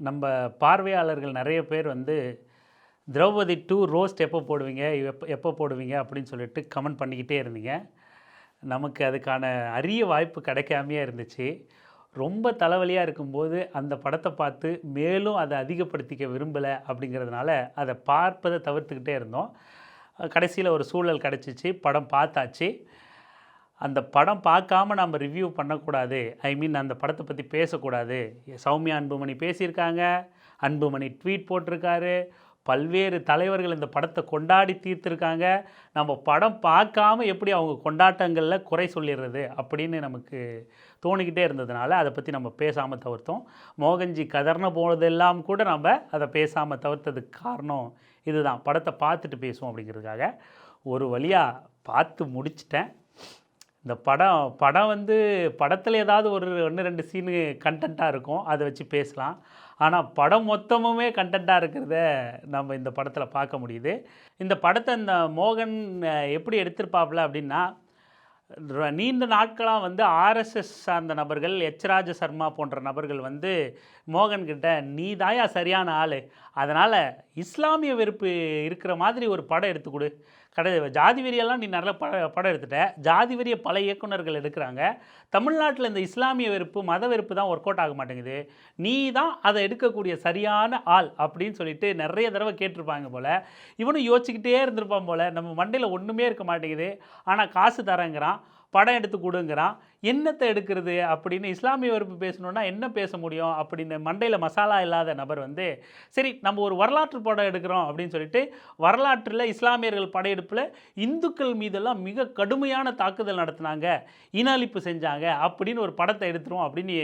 நம்ம பார்வையாளர்கள் நிறைய பேர் வந்து திரௌபதி 2 ரோஸ்ட் எப்போ போடுவீங்க, எப்போ போடுவீங்க அப்படின்னு சொல்லிட்டு கமெண்ட் பண்ணிக்கிட்டே இருந்தீங்க. நமக்கு அதுக்கான அரிய வாய்ப்பு கிடைக்காமையே இருந்துச்சு. ரொம்ப தலைவலியாக இருக்கும்போது அந்த படத்தை பார்த்து மேலும் அதை அதிகப்படுத்திக்க விரும்பலை அப்படிங்கிறதுனால அதை பார்ப்பதை தவிர்த்துக்கிட்டே இருந்தோம். கடைசியில் ஒரு சூழல் கிடச்சிச்சு, படம் பார்த்தாச்சு. அந்த படம் பார்க்காம நம்ம ரிவ்யூ பண்ணக்கூடாது, ஐ மீன் அந்த படத்தை பற்றி பேசக்கூடாது. சௌமியா அன்புமணி பேசியிருக்காங்க, அன்புமணி ட்வீட் போட்டிருக்காரு, பல்வேறு தலைவர்கள் இந்த படத்தை கொண்டாடி தீர்த்திருக்காங்க. நம்ம படம் பார்க்காம எப்படி அவங்க கொண்டாட்டங்களில் குறை சொல்லிடுறது அப்படின்னு நமக்கு தோணிக்கிட்டே இருந்ததுனால அதை பற்றி நம்ம பேசாமல் தவிர்த்தோம். மோகன்ஜி கதர்ன போதெல்லாம் கூட நம்ம அதை பேசாமல் தவிர்த்ததுக்கு காரணம் இதுதான், படத்தை பார்த்துட்டு பேசுவோம் அப்படிங்கிறதுக்காக. ஒரு வழியாக பார்த்து முடிச்சிட்டேன். இந்த படம் வந்து படத்தில் ஏதாவது ஒரு 1-2 சீனு கண்டென்ட்டாக இருக்கும், அதை வச்சு பேசலாம். ஆனால் படம் மொத்தமுமே கண்டென்ட்டாக இருக்கிறத நம்ம இந்த படத்தில் பார்க்க முடியுது. இந்த படத்தை இந்த மோகன் எப்படி எடுத்திருப்பாப்புல அப்படின்னா, நீண்ட நாட்களாக வந்து ஆர்எஸ்எஸ் சார்ந்த நபர்கள், ராஜ சர்மா போன்ற நபர்கள் வந்து மோகன்கிட்ட நீ தாயா சரியான ஆள், அதனால் இஸ்லாமிய வெறுப்பு இருக்கிற மாதிரி ஒரு படம் எடுத்து கொடு, ஜாதி வெறியெல்லாம் நீ நல்ல படம் எடுத்துட்ட, ஜாதி வெறிய பல இயக்குநர்கள் எடுக்கிறாங்க, தமிழ்நாட்டில் இந்த இஸ்லாமிய வெறுப்பு மத வெறுப்பு தான் ஒர்க் அவுட் ஆக மாட்டேங்குது, நீ தான் அதை எடுக்கக்கூடிய சரியான ஆள் அப்படின்னு சொல்லிட்டு நிறைய தடவை கேட்டிருப்பாங்க போல். இவனும் யோசிச்சுக்கிட்டே இருந்திருப்பான் போல், நம்ம மண்டையில் ஒன்றுமே இருக்க மாட்டேங்குது, ஆனால் காசு தரேங்கிறான், படம் எடுத்து கொடுங்கிறான், என்னத்தை எடுக்கிறது அப்படின்னு. இஸ்லாமிய வெறுப்பு பேசணுன்னா என்ன பேச முடியும் அப்படின்னு மண்டையில் மசாலா இல்லாத நபர் வந்து சரி நம்ம ஒரு வரலாற்று படம் எடுக்கிறோம் அப்படின்னு சொல்லிட்டு வரலாற்றில் இஸ்லாமியர்கள் படையெடுப்பில் இந்துக்கள் மீதெல்லாம் மிக கடுமையான தாக்குதல் நடத்தினாங்க, இன அழிப்பு செஞ்சாங்க அப்படின்னு ஒரு படத்தை எடுத்துரும் அப்படின்னு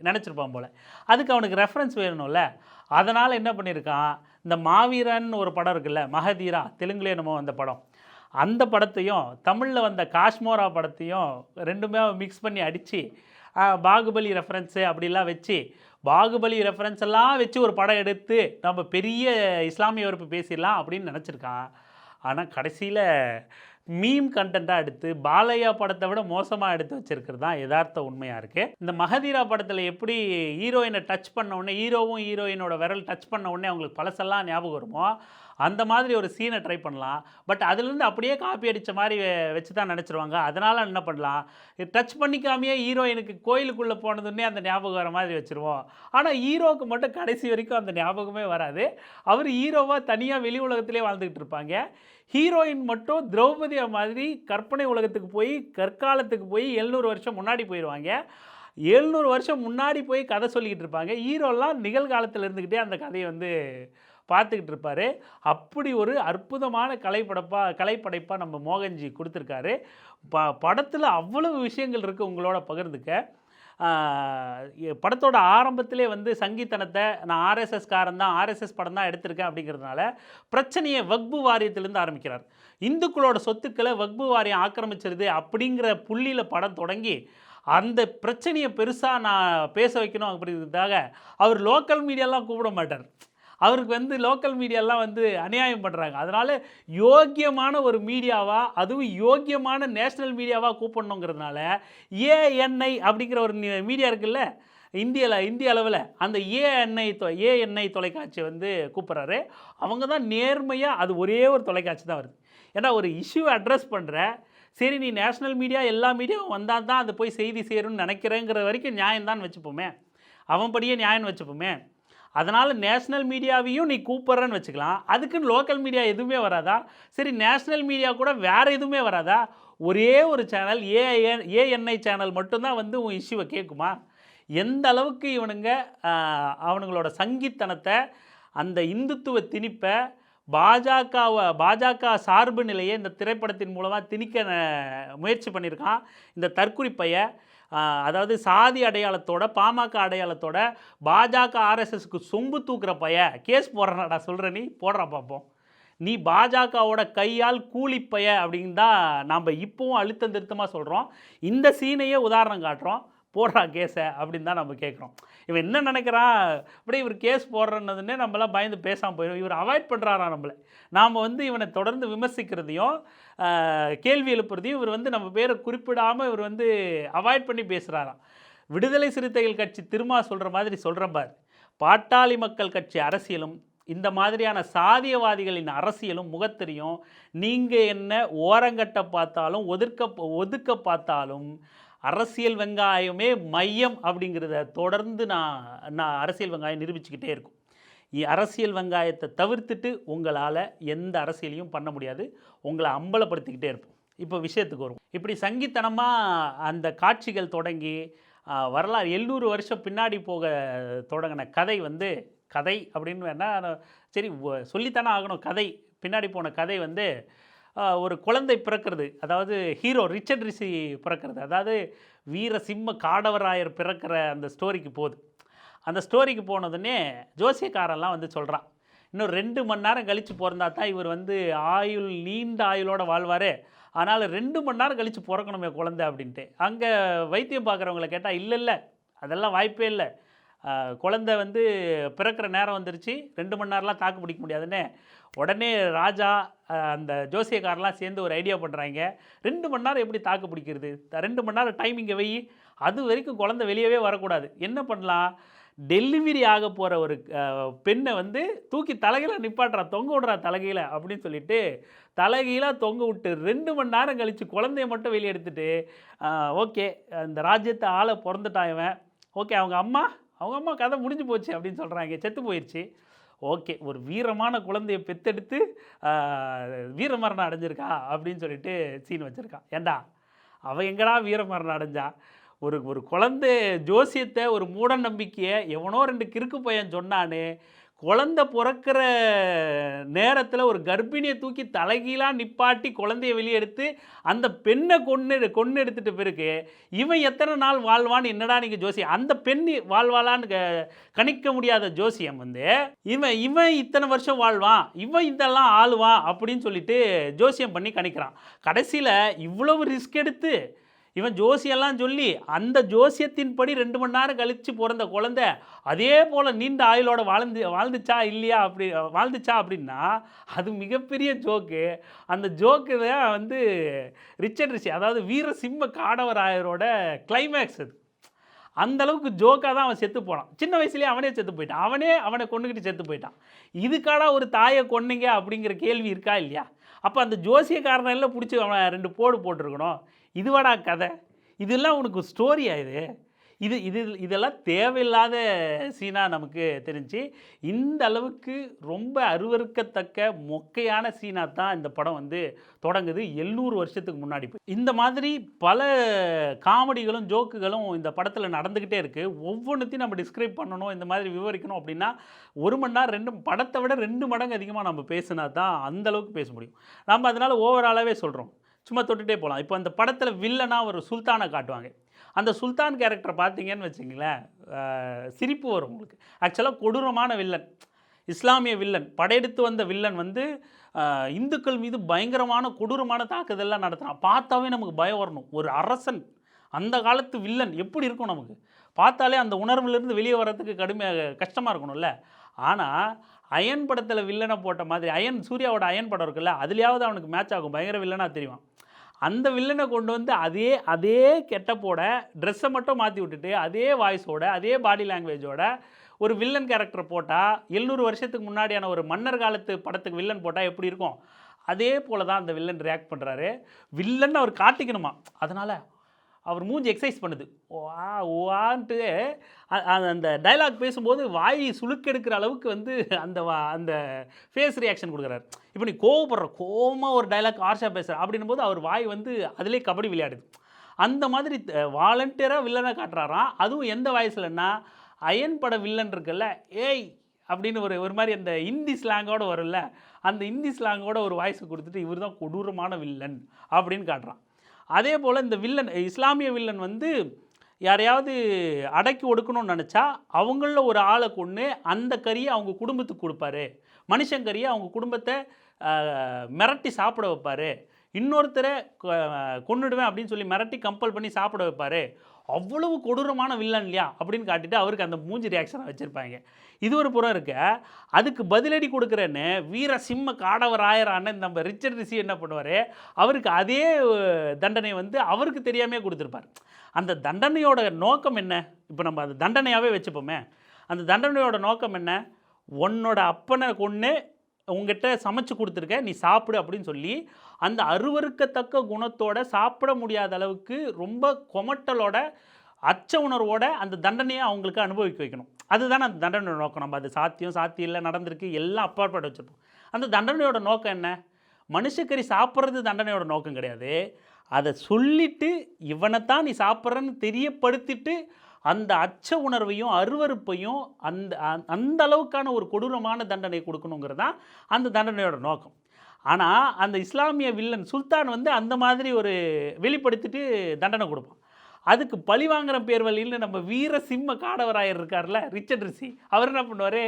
நினச்சிருப்பான் போல். அதுக்கு அவனுக்கு ரெஃபரன்ஸ் வேணும்ல. அதனால் என்ன பண்ணியிருக்கான், இந்த மாவீரன் ஒரு படம் இருக்குல்ல, மகதீரா, தெலுங்குலே நம்ம அந்த படம், அந்த படத்தையும் தமிழில் வந்த காஷ்மோரா படத்தையும் ரெண்டுமே மிக்ஸ் பண்ணி அடித்து பாகுபலி ரெஃபரன்ஸு அப்படிலாம் வச்சு, பாகுபலி ரெஃபரன்ஸ் எல்லாம் வச்சு ஒரு படம் எடுத்து நம்ம பெரிய இஸ்லாமிய வெறுப்பு பேசிடலாம் அப்படின்னு நினச்சிருக்கான். ஆனால் கடைசியில் மீம் கண்டென்ட்டாக எடுத்து பாலையா படத்தை விட மோசமாக எடுத்து வச்சுருக்கிறது தான் யதார்த்த உண்மையாக இருக்குது. இந்த மகதீரா படத்தில் எப்படி ஹீரோயினை டச் பண்ண உடனே, ஹீரோவும் ஹீரோயினோட விரல் டச் பண்ண உடனே அவங்களுக்கு பழசெல்லாம் ஞாபகம் வருமோ, அந்த மாதிரி ஒரு சீனை ட்ரை பண்ணலாம். பட் அதுலேருந்து அப்படியே காப்பி அடித்த மாதிரி வச்சு தான் நினச்சிருவாங்க. அதனால் என்ன பண்ணலாம், டச் பண்ணிக்காமையே ஹீரோயினுக்கு கோயிலுக்குள்ளே போனதுன்னே அந்த ஞாபகம் வர மாதிரி வச்சுருவோம். ஆனால் ஹீரோவுக்கு மட்டும் கடைசி வரைக்கும் அந்த ஞாபகமே வராது. அவர் ஹீரோவாக தனியாக வெளி உலகத்திலே வாழ்ந்துக்கிட்டு இருப்பாங்க. ஹீரோயின் மட்டும் திரௌபதியா மாதிரி கற்பனை உலகத்துக்கு போய், கற்காலத்துக்கு போய் 700 வருஷம் முன்னாடி போயிடுவாங்க. 700 வருஷம் முன்னாடி போய் கதை சொல்லிக்கிட்டு இருப்பாங்க. ஹீரோலாம் நிகழ்காலத்தில் இருந்துக்கிட்டே அந்த கதையை வந்து பார்த்துக்கிட்டு இருப்பார். அப்படி ஒரு அற்புதமான கலைப்படைப்பாக நம்ம மோகன்ஜி கொடுத்துருக்காரு. படத்தில் அவ்வளவு விஷயங்கள் இருக்குது உங்களோட பகிர்ந்துக்க. படத்தோட ஆரம்பத்திலே வந்து சங்கீத்தனத்தை நான் ஆர்எஸ்எஸ்காரன் தான், ஆர்எஸ்எஸ் படம் தான் எடுத்திருக்கேன் அப்படிங்கிறதுனால பிரச்சனையை வக்பு வாரியத்திலேருந்து ஆரம்பிக்கிறார். இந்துக்களோட சொத்துக்களை வக்பு வாரியம் ஆக்கிரமிச்சிருது அப்படிங்கிற புள்ளியில் படம் தொடங்கி அந்த பிரச்சனையை பெருசாக நான் பேச வைக்கணும் அப்படிங்கிறதுக்காக அவர் லோக்கல் மீடியாலாம் கூப்பிட மாட்டார். அவருக்கு வந்து லோக்கல் மீடியாலாம் வந்து அநியாயம் பண்ணுறாங்க, அதனால் யோக்கியமான ஒரு மீடியாவாக, அதுவும் யோக்கியமான நேஷ்னல் மீடியாவாக கூப்பிடணுங்கிறதுனால ஏஎன்ஐ அப்படிங்கிற ஒரு மீடியா இருக்குல்ல இந்திய அளவில், அந்த ஏஎன்ஐ தொலைக்காட்சியை வந்து கூப்பிட்றாரு. அவங்க தான் நேர்மையாக, அது ஒரே ஒரு தொலைக்காட்சி தான் வருது. ஏன்னா ஒரு இஷ்யூவை அட்ரஸ் பண்ணுற, சரி நீ நேஷ்னல் மீடியா எல்லா மீடியாவும் வந்தால் தான் அது போய் செய்தி சேரும்னு நினைக்கிறேங்கிற வரைக்கும் நியாயம்தான் வச்சுப்போமே, அவன்படியே நியாயம் வச்சுப்போமே. அதனால் நேஷ்னல் மீடியாவையும் நீ கூப்பிட்றன்னு வச்சுக்கலாம், அதுக்குன்னு லோக்கல் மீடியா எதுவுமே வராதா? சரி நேஷ்னல் மீடியா கூட வேறு எதுவுமே வராதா? ஒரே ஒரு சேனல் ஏஎன்ஐ சேனல் மட்டும்தான் வந்து உன் இஷ்யூவை கேட்குமா? எந்த அளவுக்கு அவனுங்களோட சங்கித்தனத்தை, அந்த இந்துத்துவ திணிப்பை, பாஜக சார்பு நிலையை இந்த திரைப்படத்தின் மூலமாக திணிக்க முயற்சி பண்ணியிருக்கான் இந்த தற்குறிப்பைய. அதாவது சாதி அடையாளத்தோட, பாமக அடையாளத்தோட பாஜக ஆர்எஸ்எஸ்க்கு சொம்பு தூக்குற பைய கேஸ் போடுறாடா, சொல்கிற நீ போடுறா பார்ப்போம். நீ பாஜகவோட கையால் கூலிப்பைய அப்படின்னு தான் நாம் இப்போவும் அழுத்தம் திருத்தமாக சொல்கிறோம். இந்த சீனையே உதாரணம் காட்டுறோம், போடுறா கேஸை அப்படின்னு தான் நம்ம கேட்குறோம். இவன் என்ன நினைக்கிறான், அப்படியே இவர் கேஸ் போடுறன்னதுன்னே நம்மளாம் பயந்து பேசாமல் போயிடும். இவர் அவாய்ட் பண்ணுறாரா நம்மளை. நாம் வந்து இவனை தொடர்ந்து விமர்சிக்கிறதையும் கேள்வி எழுப்புறதையும் இவர் வந்து நம்ம பேரை குறிப்பிடாமல் இவர் வந்து அவாய்ட் பண்ணி பேசுகிறாராம். விடுதலை சிறுத்தைகள் கட்சி திரும்ப சொல்கிற மாதிரி சொல்கிறேன் பார், பாட்டாளி மக்கள் கட்சி அரசியலும் இந்த மாதிரியான சாதியவாதிகளின் அரசியலும் முகத்தெரியும். நீங்கள் என்ன ஓரங்கட்ட பார்த்தாலும் ஒதுக்க பார்த்தாலும் அரசியல் வெங்காயமே மையம் அப்படிங்கிறத தொடர்ந்து நான் அரசியல் வெங்காயம் நிரூபிச்சுக்கிட்டே இருக்கும். அரசியல் வெங்காயத்தை தவிர்த்துட்டு உங்களால் எந்த அரசியலையும் பண்ண முடியாது. உங்களை அம்பலப்படுத்திக்கிட்டே இருப்போம். இப்போ விஷயத்துக்கு வரும். இப்படி சங்கித்தனமாக அந்த காட்சிகள் தொடங்கி வரலாறு 700 வருஷம் பின்னாடி போக தொடங்கின கதை வந்து கதை அப்படின்னு வேணால் சரி சொல்லித்தானே ஆகணும். கதை பின்னாடி போன கதை வந்து ஒரு குழந்தை பிறக்கிறது, அதாவது ஹீரோ ரிச்சர்ட் ரிஷி பிறக்கிறது, அதாவது வீர சிம்ம காடவராயர் பிறக்கிற அந்த ஸ்டோரிக்கு போகுது. அந்த ஸ்டோரிக்கு போனதுன்னே ஜோசியக்காரெல்லாம் வந்து சொல்கிறான், இன்னும் 2 மணி நேரம் கழித்து பிறந்தா தான் இவர் வந்து நீண்ட ஆயுளோடு வாழ்வார், அதனால் 2 மணி நேரம் கழித்து பிறக்கணுமே குழந்தை அப்படின்ட்டு. அங்கே வைத்தியம் பார்க்குறவங்கள கேட்டால் இல்லை அதெல்லாம் வாய்ப்பே இல்லை, குழந்தை வந்து பிறக்கிற நேரம் வந்துருச்சு, 2 மணி நேரம்லாம் தாக்கு பிடிக்க முடியாதுன்னு உடனே ராஜா அந்த ஜோசியக்காரெலாம் சேர்ந்து ஒரு ஐடியா பண்ணுறாங்க. 2 மணி நேரம் எப்படி தாக்கு பிடிக்கிறது, 2 மணி நேரம் டைமிங்கை வை, அது வரைக்கும் குழந்தை வெளியவே வரக்கூடாது. என்ன பண்ணலாம், டெலிவரி ஆக போகிற ஒரு பெண்ணை வந்து தூக்கி தலைகீழ நிப்பாட்டுறா, தொங்க விடுறா தலைகீழ அப்படின்னு சொல்லிட்டு தலைகீழாக தொங்க விட்டு 2 மணி நேரம் கழித்து குழந்தைய மட்டும் வெளியே எடுத்துகிட்டு ஓகே இந்த ராஜ்யத்தை ஆளை பிறந்துட்டான் இவன், ஓகே அவங்க அம்மா கதை முடிஞ்சு போச்சு அப்படின்னு சொல்கிறாங்க, செத்து போயிடுச்சு. ஓகே ஒரு வீரமான குழந்தையை பெத்தெடுத்து வீரமரணம் அடைஞ்சிருக்கா அப்படின்னு சொல்லிட்டு சீன் வச்சுருக்கான். ஏண்டா அவன் எங்கடா வீரமரணம் அடைஞ்சா, ஒரு குழந்தை ஜோசியத்தை ஒரு மூட நம்பிக்கையை எவனோ 2 கிறுக்கு பையன் சொன்னான்னு குழந்தை பிறக்கிற நேரத்தில் ஒரு கர்ப்பிணியை தூக்கி தலைகீழாக நிப்பாட்டி குழந்தைய வெளியெடுத்து அந்த பெண்ணை கொன்று எடுத்துகிட்ட பிறகு இவன் எத்தனை நாள் வாழ்வான்னு என்னடா நீங்கள் ஜோசியம், அந்த பெண் வாழ்வாளான்னு கணிக்க முடியாத ஜோசியம் வந்து இவன் இத்தனை வருஷம் வாழ்வான், இவன் இதெல்லாம் ஆளுவான் அப்படின்னு சொல்லிட்டு ஜோசியம் பண்ணி கணிக்கிறான். கடைசியில் இவ்வளவு ரிஸ்க் எடுத்து இவன் ஜோசியெல்லாம் சொல்லி அந்த ஜோசியத்தின்படி 2 மணி நேரம் கழித்து பிறந்த குழந்தை அதே போல் நீண்ட ஆயுளோட வாழ்ந்துச்சா அப்படின்னா அது மிகப்பெரிய ஜோக்கு. அந்த ஜோக்கு தான் வந்து ரிச்சர்ட் ரிஷி, அதாவது வீர சிம்ம காடவராயரோட கிளைமேக்ஸ். அது அந்தளவுக்கு ஜோக்காக தான் அவன் செத்து போனான். சின்ன வயசுலேயே அவனே செத்து போயிட்டான், அவனை கொண்டுக்கிட்டு செத்து போயிட்டான். இதுக்காடா ஒரு தாயை கொன்னீங்க அப்படிங்கிற கேள்வி இருக்கா இல்லையா? அப்போ அந்த ஜோசியக்காரனை எல்லாம் பிடிச்சி அவனை 2 போடு போட்டிருக்கணும். இதுவாடா கதை, இதெல்லாம் உனக்கு ஸ்டோரியா இதெல்லாம் தேவையில்லாத சீனாக நமக்கு தெரிஞ்சு இந்த அளவுக்கு ரொம்ப அருவருக்கத்தக்க மொக்கையான சீனாக தான் இந்த படம் வந்து தொடங்குது 700 வருஷத்துக்கு முன்னாடி. இந்த மாதிரி பல காமெடிகளும் ஜோக்குகளும் இந்த படத்தில் நடந்துக்கிட்டே இருக்குது. ஒவ்வொன்றுத்தையும் நம்ம டிஸ்கிரைப் பண்ணணும், இந்த மாதிரி விவரிக்கணும் அப்படின்னா 1 மணி நேரம் படத்தை விட 2 மடங்கு அதிகமாக நம்ம பேசினா தான் அந்தளவுக்கு பேச முடியும். நம்ம அதனால் ஓவராலாகவே சொல்கிறோம், சும்மா தொட்டுகிட்டே போகலாம். இப்போ அந்த படத்தில் வில்லனாக ஒரு சுல்தானை காட்டுவாங்க. அந்த சுல்தான் கேரக்டரை பார்த்தீங்கன்னு வச்சுங்களேன், சிரிப்பு வரும் உங்களுக்கு. ஆக்சுவலாக கொடூரமான வில்லன், இஸ்லாமிய வில்லன், படையெடுத்து வந்த வில்லன் வந்து இந்துக்கள் மீது பயங்கரமான கொடூரமான தாக்குதல்லாம் நடத்துகிறான். பார்த்தாவே நமக்கு பயம் வரணும். ஒரு அரசன், அந்த காலத்து வில்லன் எப்படி இருக்கும் நமக்கு பார்த்தாலே அந்த உணர்வுலேருந்து வெளியே வர்றதுக்கு கஷ்டமாக இருக்கணும்ல. ஆனால் அயன் படத்தில் வில்லனை போட்ட மாதிரி சூர்யாவோட அயன் படம் இருக்குல்ல, அதுலேயாவது அவனுக்கு மேட்ச் ஆகும், பயங்கர வில்லனாக தெரியும். அந்த வில்லனை கொண்டு வந்து அதே கெட்டப்போட ட்ரெஸ்ஸை மட்டும் மாற்றி விட்டுட்டு அதே வாய்ஸோட அதே பாடி லாங்குவேஜோட ஒரு வில்லன் கேரக்டர் போட்டால் 700 வருஷத்துக்கு முன்னாடியான ஒரு மன்னர் காலத்து படத்துக்கு வில்லன் போட்டால் எப்படி இருக்கும், அதே போல் தான் அந்த வில்லன் ரியாக்ட் பண்ணுறாரு. வில்லன் அவர் காட்டிக்கணுமா, அதனால் அவர் மூஞ்சி எக்ஸசைஸ் பண்ணுது, ஓவான்ட்டு அந்த டைலாக் பேசும்போது வாய் சுளுக்கெடுக்கிற அளவுக்கு வந்து அந்த ஃபேஸ் ரியாக்ஷன் கொடுக்குறாரு. இப்போ நீ கோவமாக ஒரு டைலாக் ஆர்ஷா பேசுகிற அப்படின்னும் போது அவர் வாய் வந்து அதிலே கபடி விளையாடுது. அந்த மாதிரி வாலண்டியராக வில்லனை காட்டுறாராம். அதுவும் எந்த வாய்ஸ்லன்னா அயன் பட வில்லன் இருக்குல்ல, ஏய் அப்படின்னு ஒரு மாதிரி அந்த ஹிந்தி ஸ்லாங்கோடு வரும்ல, அந்த ஹிந்தி ஸ்லாங்கோட ஒரு வாய்ஸை கொடுத்துட்டு இவர் தான் கொடூரமான வில்லன் அப்படின்னு காட்டுறான். அதே போல் இந்த வில்லன், இஸ்லாமிய வில்லன் வந்து யாரையாவது அடக்கி ஒடுக்கணும்னு நினச்சா அவங்களில் ஒரு ஆளை கொன்று அந்த கறியை அவங்க குடும்பத்துக்கு கொடுப்பாரு, மனுஷங்கறியை அவங்க குடும்பத்தை மிரட்டி சாப்பிட வைப்பார், இன்னொருத்தரை கொன்னுடுவேன் அப்படின்னு சொல்லி மிரட்டி கம்பல் பண்ணி சாப்பிட வைப்பார். அவ்வளவு கொடூரமான வில்லன் இல்லையா அப்படின்னு காட்டிட்டு அவருக்கு அந்த மூஞ்சி ரியாக்ஷனை வச்சுருப்பாங்க. இது ஒரு புறம் இருக்க, அதுக்கு பதிலடி கொடுக்குறேன்னு வீர சிம்ம காடவராயரான நம்ம ரிச்சர்ட் ரிஷி என்ன பண்ணுவார், அவருக்கு அதே தண்டனை வந்து அவருக்கு தெரியாமே கொடுத்துருப்பார். அந்த தண்டனையோட நோக்கம் என்ன, இப்போ நம்ம அந்த தண்டனையாகவே வச்சுப்போமே, அந்த தண்டனையோட நோக்கம் என்ன? உன்னோட அப்பனை கொன்று உங்ககிட்ட சமைச்சு கொடுத்துருக்க, நீ சாப்பிடு அப்படின்னு சொல்லி அந்த அருவருக்கத்தக்க குணத்தோட சாப்பிட முடியாத அளவுக்கு ரொம்ப கொமட்டலோட அச்ச உணர்வோட அந்த தண்டனையை அவங்களுக்கு அனுபவிக்க வைக்கணும். அதுதான் அந்த தண்டனையோட நோக்கம். நம்ம அது சாத்தியம் இல்லை, நடந்திருக்கு, எல்லாம் அப்பாற்பட்டு வச்சுருப்போம். அந்த தண்டனையோட நோக்கம் என்ன? மனுஷக்கறி சாப்பிட்றது தண்டனையோட நோக்கம் கிடையாது. அதை சொல்லிவிட்டு இவனைத்தான் நீ சாப்பிட்றன்னு தெரியப்படுத்திட்டு அந்த அச்ச உணர்வையும் அருவருப்பையும் அந்த அந்த அளவுக்கான ஒரு கொடூரமான தண்டனை கொடுக்கணுங்கிறது தான் அந்த தண்டனையோட நோக்கம். ஆனால் அந்த இஸ்லாமிய வில்லன் சுல்தான் வந்து அந்த மாதிரி ஒரு வெளிப்படுத்திட்டு தண்டனை கொடுப்பான். அதுக்கு பழி வாங்குற பேர் வழியில் நம்ம வீர சிம்ம காடவராயர் இருக்கார்ல, ரிச்சர்ட் ரிஷி, அவர் என்ன பண்ணுவார்,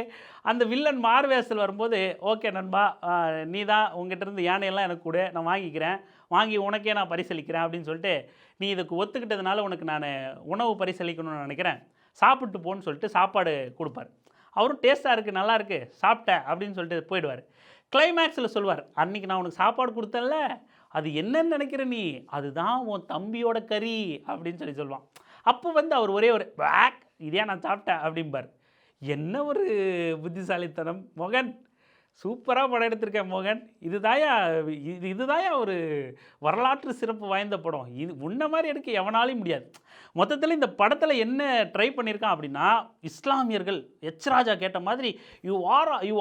அந்த வில்லன் மார்வேசல் வரும்போது, ஓகே நண்பா, நீ தான் உங்ககிட்ட இருந்து யானையெல்லாம் எனக்கு கூட நான் வாங்கிக்கிறேன், வாங்கி உனக்கே நான் பரிசளிக்கிறேன் அப்படின்னு சொல்லிட்டு, நீ இதுக்கு ஒத்துக்கிட்டதுனால உனக்கு நான் உணவு பரிசளிக்கணும்னு நினைக்கிறேன், சாப்பிட்டு போன்னு சொல்லிட்டு சாப்பாடு கொடுப்பார். அவரும் டேஸ்ட்டாக இருக்குது, நல்லா இருக்குது, சாப்பிட்டேன் அப்படின்னு சொல்லிட்டு போயிடுவார். கிளைமேக்ஸில் சொல்லுவார், அன்றைக்கி நான் உனக்கு சாப்பாடு கொடுத்தேன்ல, அது என்னன்னு நினைக்கிற நீ, அதுதான் உன் தம்பியோட கறி அப்படின்னு சொல்லுவான். அப்போ வந்து அவர் ஒரே ஒரு பேக், இதே நான் சாப்பிட்டேன் அப்படிம்பார். என்ன ஒரு புத்திசாலித்தனம் மோகன், சூப்பராக படம் எடுத்திருக்கேன் மோகன், இதுதாயா ஒரு வரலாற்று சிறப்பு வாய்ந்த படம், இது உன்ன மாதிரி எடுக்க எவனாலையும் முடியாது. மொத்தத்தில் இந்த படத்தில் என்ன ட்ரை பண்ணியிருக்கான் அப்படின்னா, இஸ்லாமியர்கள் ராஜா கேட்ட மாதிரி யூ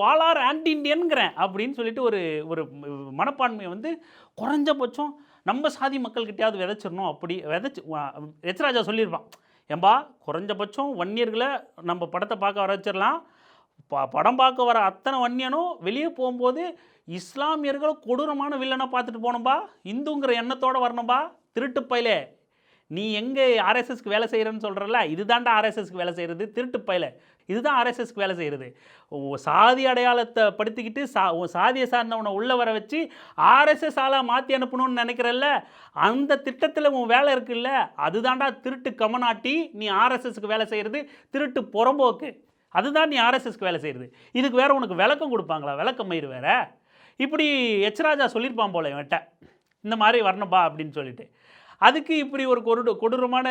ஆல் ஆர் ஆன்டி இண்டியன்கிறேன் அப்படின்னு சொல்லிட்டு ஒரு ஒரு மனப்பான்மையை வந்து குறைஞ்சபட்சம் நம்ம சாதி மக்கள்கிட்டையாவது விதைச்சிடணும். அப்படி விதைச்சு ராஜா சொல்லியிருப்பான், ஏம்பா குறைஞ்சபட்சம் வன்னியர்களை நம்ம படத்தை பார்க்க வர வச்சிடலாம், படம் பார்க்க வர அத்தனை வன்னியனும் வெளியே போகும்போது இஸ்லாமியர்களை கொடூரமான வில்லனை பார்த்துட்டு போகணும்பா, இந்துங்கிற எண்ணத்தோடு வரணும்பா, திருட்டு பயிலே நீ எங்கே ஆர்எஸ்எஸ்க்கு வேலை செய்கிறன்னு சொல்கிறல்ல, இதுதான்டா ஆர்எஸ்எஸ்க்கு வேலை செய்கிறது, திருட்டு பயில இதுதான் ஆர்எஸ்எஸ்க்கு வேலை செய்கிறது. சாதி அடையாளத்தை படுத்திக்கிட்டு சாதியை சார்ந்தவனை உள்ளே வர வச்சு ஆர்எஸ்எஸ் ஆளாக மாற்றி அனுப்பணும்னு நினைக்கிறல்ல, அந்த திட்டத்தில் உன் வேலை இருக்குல்ல, அதுதான்டா திருட்டு கமநாட்டி, நீ ஆர்எஸ்எஸ்க்கு வேலை செய்கிறது திருட்டு புறம்போக்கு, அதுதான் நீ ஆர்எஸ்எஸ்க்கு வேலை செய்கிறது. இதுக்கு வேறு உனக்கு விளக்கம் கொடுப்பாங்களா, விளக்கம் மயிறு வேறு. இப்படி ராஜா சொல்லியிருப்பான் போல இவன்ட்ட, இந்த மாதிரி வரணும்பா அப்படின்னு சொல்லிட்டு. அதுக்கு இப்படி ஒரு கொடூரமான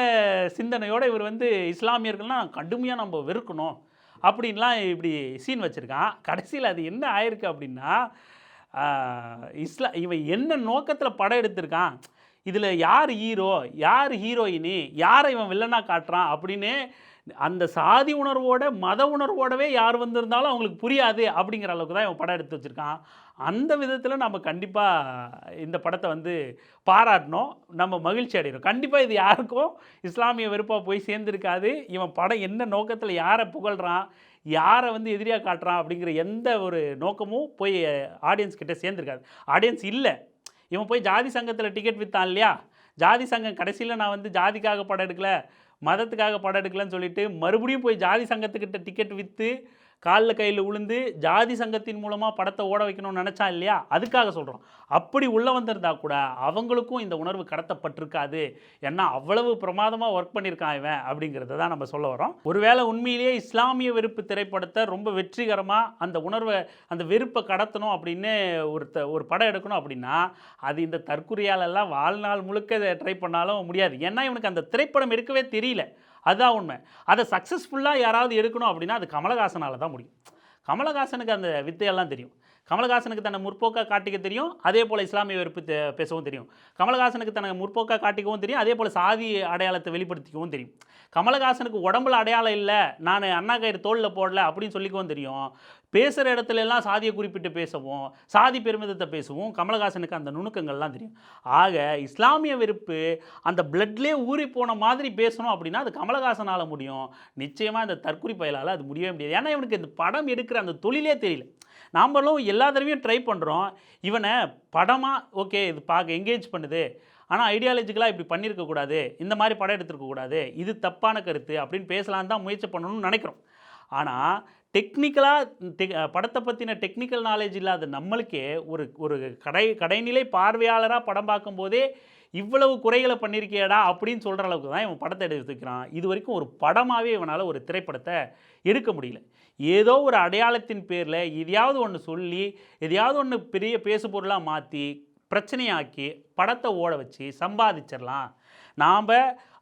சிந்தனையோடு இவர் வந்து இஸ்லாமியர்கள்லாம் கடுமையாக நம்ம வெறுக்கணும் அப்படின்லாம் இப்படி சீன் வச்சுருக்கான். கடைசியில் அது என்ன ஆயிருக்கு அப்படின்னா, இவன் என்ன நோக்கத்தில் படம் எடுத்திருக்கான், இதில் யார் ஹீரோ யார் ஹீரோயினி, யாரை இவன் வில்லனாக காட்டுறான் அப்படின்னு அந்த சாதி உணர்வோட மத உணர்வோடவே யார் வந்திருந்தாலும் அவங்களுக்கு புரியாது அப்படிங்கிற அளவுக்கு தான் இவன் படம் எடுத்து வச்சுருக்கான். அந்த விதத்தில் நம்ம கண்டிப்பாக இந்த படத்தை வந்து பாராட்டணும், நம்ம மகிழ்ச்சி அடைகிறோம். கண்டிப்பாக இது யாருக்கும் இஸ்லாமிய வெறுப்பாக போய் சேர்ந்துருக்காது. இவன் படம் என்ன நோக்கத்தில் யாரை புகழ்கிறான், யாரை வந்து எதிரியாக காட்டுறான் அப்படிங்கிற எந்த ஒரு நோக்கமும் போய் ஆடியன்ஸ் கிட்டே சேர்ந்துருக்காது. ஆடியன்ஸ் இல்லை, இவன் போய் ஜாதி சங்கத்தில் டிக்கெட் விற்றான் இல்லையா, ஜாதி சங்கம் கடைசியில் நான் வந்து ஜாதிக்காக படம் எடுக்கலை, மதத்துக்காக படம் எடுக்கலன்னு சொல்லிட்டு மறுபடியும் போய் ஜாதி சங்கத்துக்கிட்ட டிக்கெட் விற்று காலில் கையில் விழுந்து ஜாதி சங்கத்தின் மூலமாக படத்தை ஓட வைக்கணும்னு நினச்சா இல்லையா, அதுக்காக சொல்கிறோம். அப்படி உள்ளே வந்திருந்தா கூட அவங்களுக்கும் இந்த உணர்வு கடத்தப்பட்டிருக்காது. ஏன்னா அவ்வளவு பிரமாதமாக ஒர்க் பண்ணியிருக்கான் இவன் அப்படிங்கிறத தான் நம்ம சொல்ல வரோம். ஒருவேளை உண்மையிலேயே இஸ்லாமிய வெறுப்பு திரைப்படத்தை ரொம்ப வெற்றிகரமாக அந்த உணர்வை அந்த வெறுப்பை கடத்தணும் அப்படின்னு ஒரு படம் எடுக்கணும் அப்படின்னா அது இந்த தற்குறியாலெல்லாம் வாழ்நாள் முழுக்க ட்ரை பண்ணாலும் முடியாது. ஏன்னா இவனுக்கு அந்த திரைப்படம் எடுக்கவே தெரியல, அதுதான் உண்மை. அதை சக்ஸஸ்ஃபுல்லாக யாராவது எடுக்கணும் அப்படின்னா அது கமலஹாசனால் தான் முடியும். கமலஹாசனுக்கு அந்த வித்தையெல்லாம் தெரியும். கமலஹாசனுக்கு தன்னை முற்போக்காக காட்டிக்க தெரியும், அதே போல் இஸ்லாமிய வெறுப்பு பேசவும் தெரியும். கமலஹாசனுக்கு தன்னை முற்போக்காக காட்டிக்கவும் தெரியும், அதே போல் சாதி அடையாளத்தை வெளிப்படுத்திக்கவும் தெரியும். கமலஹாசனுக்கு உடம்புல அடையாளம் இல்லை, நான் அண்ணா கயிறு தோளில் போடல அப்படின்னு சொல்லிக்கவும் தெரியும். பேசுகிற இடத்துல எல்லாம் சாதியை குறிப்பிட்டு பேசவும் சாதி பெருமிதத்தை பேசவும் கமலஹாசனுக்கு அந்த நுணுக்கங்கள்லாம் தெரியும். ஆக இஸ்லாமிய வெறுப்பு அந்த பிளட்லேயே ஊறி போன மாதிரி பேசணும் அப்படின்னா அது கமலஹாசனால் முடியும். நிச்சயமாக இந்த தற்குறி பயலால் அது முடியவே முடியாது. ஏன்னா இவனுக்கு இந்த படம் எடுக்கிற அந்த தொழிலே தெரியல. நாம்பளும் எல்லா தடவையும் ட்ரை பண்ணுறோம், இவனை படமாக ஓகே இது பார்க்க என்கேஜ் பண்ணுது, ஆனால் ஐடியாலஜிக்கலாக இப்படி பண்ணியிருக்கக்கூடாது, இந்த மாதிரி படம் எடுத்துருக்கக்கூடாது, இது தப்பான கருத்து அப்படின்னு பேசலான்னு தான் முயற்சி பண்ணணும்னு நினைக்கிறோம். ஆனால் டெக்னிக்கலாக படத்தை பற்றின டெக்னிக்கல் நாலேஜ் இல்லாத நம்மளுக்கே ஒரு கடைநிலை பார்வையாளராக படம் பார்க்கும்போதே இவ்வளவு குறைகளை பண்ணியிருக்கியடா அப்படின்னு சொல்கிற அளவுக்கு தான் இவன் படத்தை எடுத்துக்கிறான். இது வரைக்கும் ஒரு படமாகவே இவனால் ஒரு திரைப்படத்தை எடுக்க முடியல. ஏதோ ஒரு அடையாளத்தின் பேரில் எதையாவது ஒன்று சொல்லி எதையாவது ஒன்று பெரிய பேசு பொருளாக மாற்றி பிரச்சனையாக்கி படத்தை ஓட வச்சு சம்பாதிச்சிடலாம். நாம்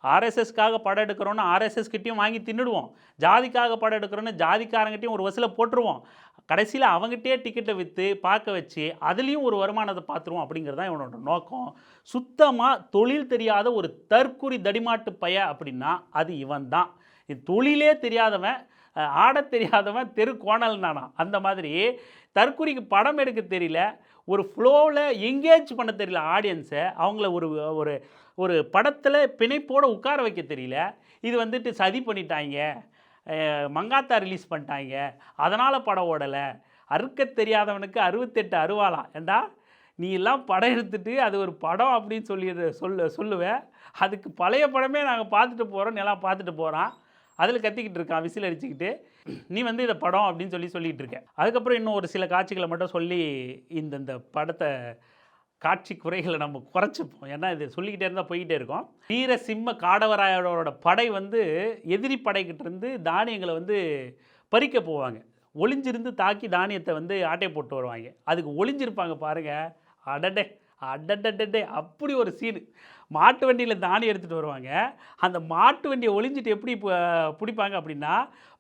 ஆர்எஸ்எஸ்க்காக படம் எடுக்கிறோன்னு ஆர்எஸ்எஸ்கிட்டையும் வாங்கி தின்னுடுவோம், ஜாதிக்காக படம் எடுக்கிறோன்னு ஜாதிக்காரங்கிட்டையும் ஒரு வசூலை போட்டுருவோம், கடைசியில் அவங்ககிட்டயே டிக்கெட்டை விற்று பார்க்க வச்சு அதுலேயும் ஒரு வருமானத்தை பார்த்துருவோம் அப்படிங்கிறது தான் இவனோட நோக்கம். சுத்தமாக தொழில் தெரியாத ஒரு தற்குறி தடிமாட்டு பைய அப்படின்னா அது இவன் தான். இது தொழிலே தெரியாதவன், ஆடத் தெரியாதவன் தெரு கோணல்னானா. அந்த மாதிரி தற்குறிக்கு படம் எடுக்க தெரியல, ஒரு ஃப்ளோவில் எங்கேஜ் பண்ண தெரியல ஆடியன்ஸை, அவங்கள ஒரு ஒரு ஒரு படத்தில் பிணைப்போடு உட்கார வைக்க தெரியல. இது வந்துட்டு சதி பண்ணிட்டாங்க, மங்காத்தா ரிலீஸ் பண்ணிட்டாங்க, அதனால் படம் ஓடலை, அறுக்க தெரியாதவனுக்கு 68 அருவாளாம். ஏண்டா நீ எல்லாம் படம் எடுத்துகிட்டு அது ஒரு படம் அப்படின்னு சொல்லுவேன். அதுக்கு பழைய படமே நாங்கள் பார்த்துட்டு போகிறோம், எல்லாம் பார்த்துட்டு போகிறான், அதில் கத்திக்கிட்டு இருக்கான் விசில் அடிச்சுக்கிட்டு, நீ வந்து இதை படம் அப்படின்னு சொல்லிகிட்டு இருக்க. அதுக்கப்புறம் இன்னும் ஒரு சில காட்சிகளை மட்டும் சொல்லி இந்த படத்தை காட்சி குறைகளை நம்ம குறைச்சிப்போம். ஏன்னா இது சொல்லிக்கிட்டே இருந்தால் போய்கிட்டே இருக்கோம். வீரசிம்ம காடவராயோட படை வந்து எதிரி படைக்கிட்டேருந்து தானியங்களை வந்து பறிக்க போவாங்க. ஒளிஞ்சிருந்து தாக்கி தானியத்தை வந்து ஆட்டை போட்டு வருவாங்க. அதுக்கு ஒளிஞ்சிருப்பாங்க பாருங்கள், அடடே அடடடே அப்படி ஒரு சீனு. மாட்டு வண்டியில் தானியம் எடுத்துகிட்டு வருவாங்க. அந்த மாட்டு வண்டியை ஒளிஞ்சிட்டு எப்படி பிடிப்பாங்க அப்படின்னா,